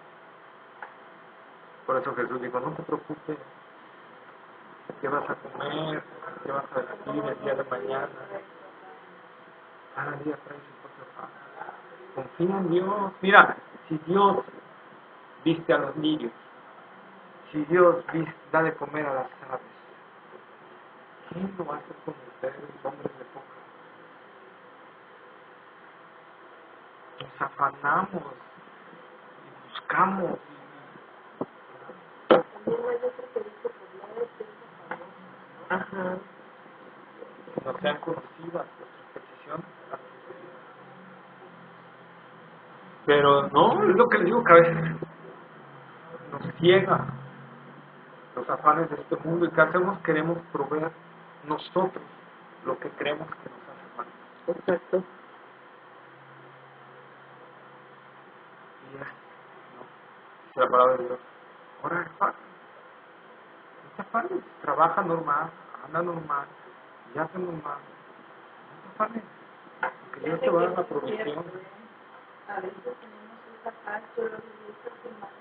Por eso Jesús dijo, no te preocupes, qué vas a comer, qué vas a vestir el día de mañana. Cada día trae su propio pan. Confía en Dios. Mira, si Dios viste a los niños, si Dios da de comer a las aves, ¿quién lo va a hacer con ustedes, hombres de poca? Nos afanamos y buscamos. Ajá. Que no sean conocidas nuestras peticiones. Pero no, es lo que les digo, que a veces nos ciega los afanes de este mundo y que hacemos, queremos proveer nosotros lo que creemos que nos hace falta. Exacto. Y es, ¿no? Dice la palabra de Dios. Ahora no te afanes, trabaja normal, anda normal, y hace normal. No te afanes, porque Dios te va a dar la provisión. A veces tenemos esa paz, yo lo viví esta semana,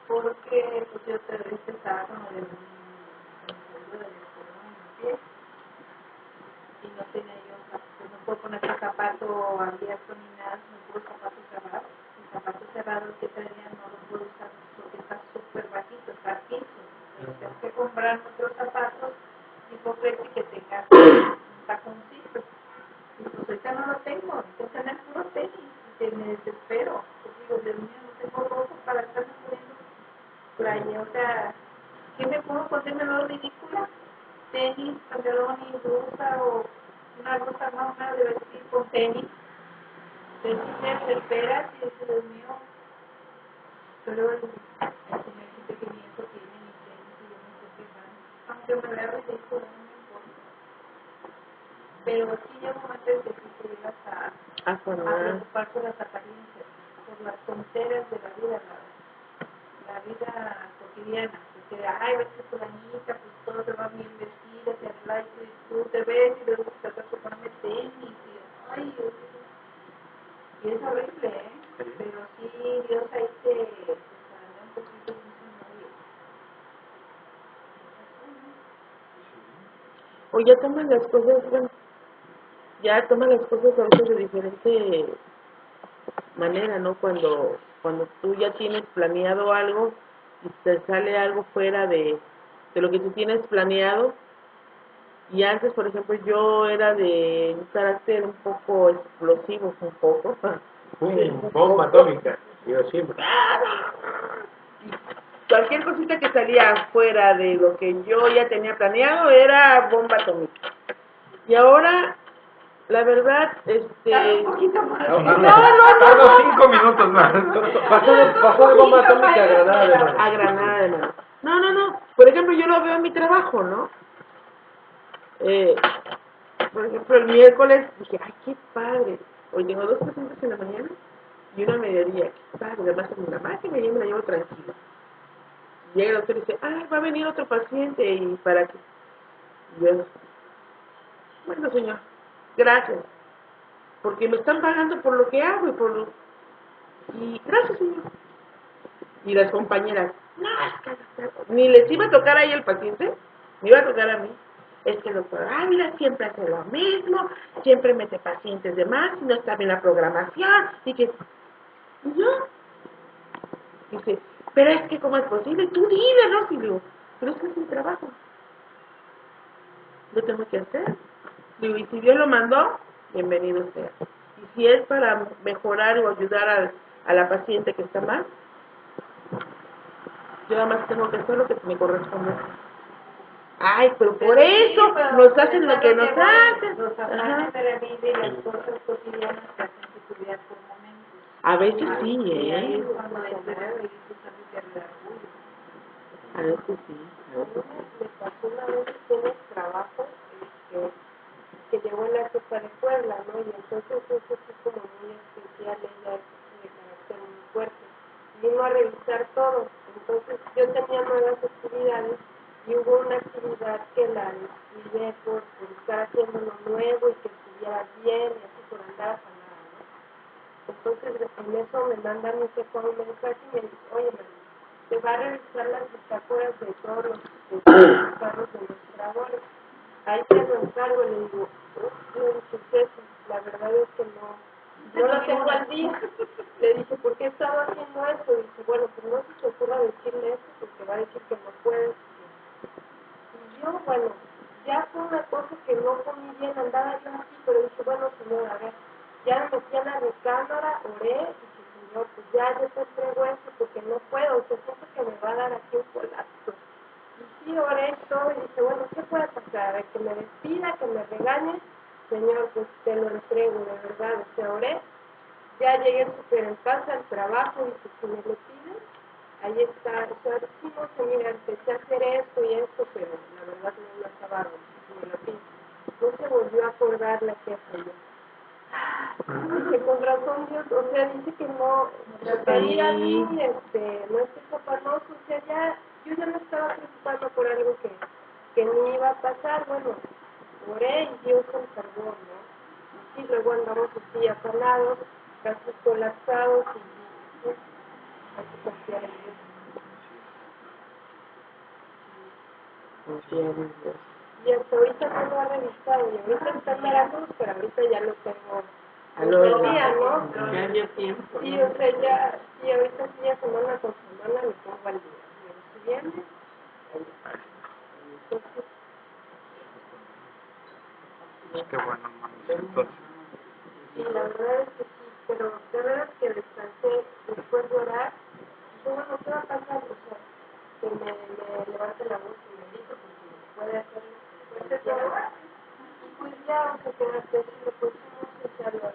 porque pues yo estaba como de un seguro de pie y no tenía yo, pues no puedo poner el zapato abierto ni nada, no puedo zapato cerrado. El zapato cerrado que traía no lo puedo usar porque está súper bajito, está piso. Tengo que comprar otros zapatos tipo Preti que tenga un taconcito. Y pues ahorita no lo tengo, tengo que tener puro tenis y que me desespero. Pues digo, Dios mío, no tengo ropa para estar poniendo playa, o sea, ¿qué me pongo? ¿Ponerme lo ridícula? Tenis, pantalón y blusa o una blusa normal de vestir con tenis. Entonces me desesperas y dices, Dios mío, pero el señor dice que ni eso tiene ni tenis y yo no sé qué más. Aunque me vea ridículo, no me importa. Pero sí llega un momento en que sí te llegas a preocupar por las apariencias, por las tonteras de la vida, la vida cotidiana. Porque, ay, ves que fulanita, pues todo se va bien vestida, se arregla y tú te ves y luego te vas a ponerme tenis y, ay, Dios mío. Y es horrible, ¿eh? Pero sí, Dios ahí te da un poquito de O ya toman las cosas, bueno, ya toman las cosas a veces de diferente manera, ¿no? Cuando tú ya tienes planeado algo y te sale algo fuera de lo que tú tienes planeado. Y antes, por ejemplo, yo era de un carácter un poco explosivo, un poco. Bomba atómica, yo siempre. Cualquier cosita que salía fuera de lo que yo ya tenía planeado era bomba atómica. Y ahora, la verdad, un poquito más. Tardo 5 minutos más. Pasó de bomba atómica a granada de mano. A granada de mano. No. Por ejemplo, yo lo veo en mi trabajo, ¿no? Por ejemplo, el miércoles dije, ay, qué padre. Hoy tengo 2 pacientes en la mañana y una a mediodía. Qué padre, además tengo una máquina y yo me la llevo tranquila. Llega el doctor y dice, ay, va a venir otro paciente y para qué. Y yo, bueno, señor, gracias. Porque me están pagando por lo que hago y gracias, señor. Y las compañeras, no, ni les iba a tocar ahí el paciente, me iba a tocar a mí. Es que el doctor Ávila siempre hace lo mismo, siempre mete pacientes de más, no está bien la programación, y yo, dice, pero es que ¿cómo es posible? Tú dile, ¿no? Y digo, pero es que es mi trabajo, lo tengo que hacer. Digo, y si Dios lo mandó, bienvenido sea. Y si es para mejorar o ayudar a la paciente que está mal, yo nada más tengo que hacer lo que me corresponde. Ay, pero por eso nos hacen lo que nos hacen. Los afanes de la vida y las cosas cotidianas que hacen que tu vida por momentos. A veces sí, Y ahí ¿eh? es cuando entras y tú sabes que es orgullo. A veces sí. Me pasó una vez que en el trabajo que llegó en la Copa de Puebla, ¿no? Y entonces eso fue como muy especial, ella es de carácter muy fuerte. Vino a revisar todo, entonces yo tenía nuevas actividades y hubo una actividad que la descuidé por estar haciendo lo nuevo y que estuviera bien y así por andar afanada, ¿no? Entonces en eso me mandan un jefe un mensaje y me dice, oye, va a revisar las bitácoras de todos los carros demostradores. Ahí te lo encargo, le digo, ¿qué es eso? La verdad es que no lo tengo al día. Le dije, ¿por qué he estado haciendo eso? Dice, bueno, pues no se te ocurra decirle eso porque va a decir que no puedes. Y yo, bueno, ya fue una cosa que no comí bien, andaba yo así, pero dije, bueno, señor, a ver, ya me metí a la recámara, oré, y dije, señor, pues ya yo te entrego esto porque no puedo, o sea, siento que me va a dar aquí un colapso. Y sí, oré todo, y dije, bueno, ¿qué puede pasar? A ver, que me despida, que me regañe, señor, pues te lo entrego, de verdad, o sea, oré. Ya llegué súper en paz al trabajo, y si me lo piden, ahí está, o sea, sí, no sé, mira, empecé a hacer esto y esto, pero la verdad no lo acabaron, me lo piden. No se volvió a acordar la jefa yo. Que con razón Dios, o sea, dice que no, para ir a mí, no esté capanoso, o sea, ya, yo ya me estaba preocupando por algo que me iba a pasar, bueno, oré y Dios se encargó, ¿no? Y sí, luego andamos así afanados, casi colapsados y hay que confiar en Dios. Y hasta ahorita no lo ha revisado, y ahorita está en Veracruz, pero ahorita ya lo tengo al día, ¿no? Ya dio tiempo. Sí, o sea, ya, sí, ahorita sí, ya semana con semana lo pongo al día. Pero si viene, entonces, Qué bueno, hermanos. Entonces, sí, la verdad es que sí, pero de verdad que descansé después de orar, dije, bueno, ¿qué va a pasar? O sea, que me levante la voz y me grito, porque puede hacerlo, puede hacerlo. Y pues ya, o sea, que me decirle, pues no sé, o sea,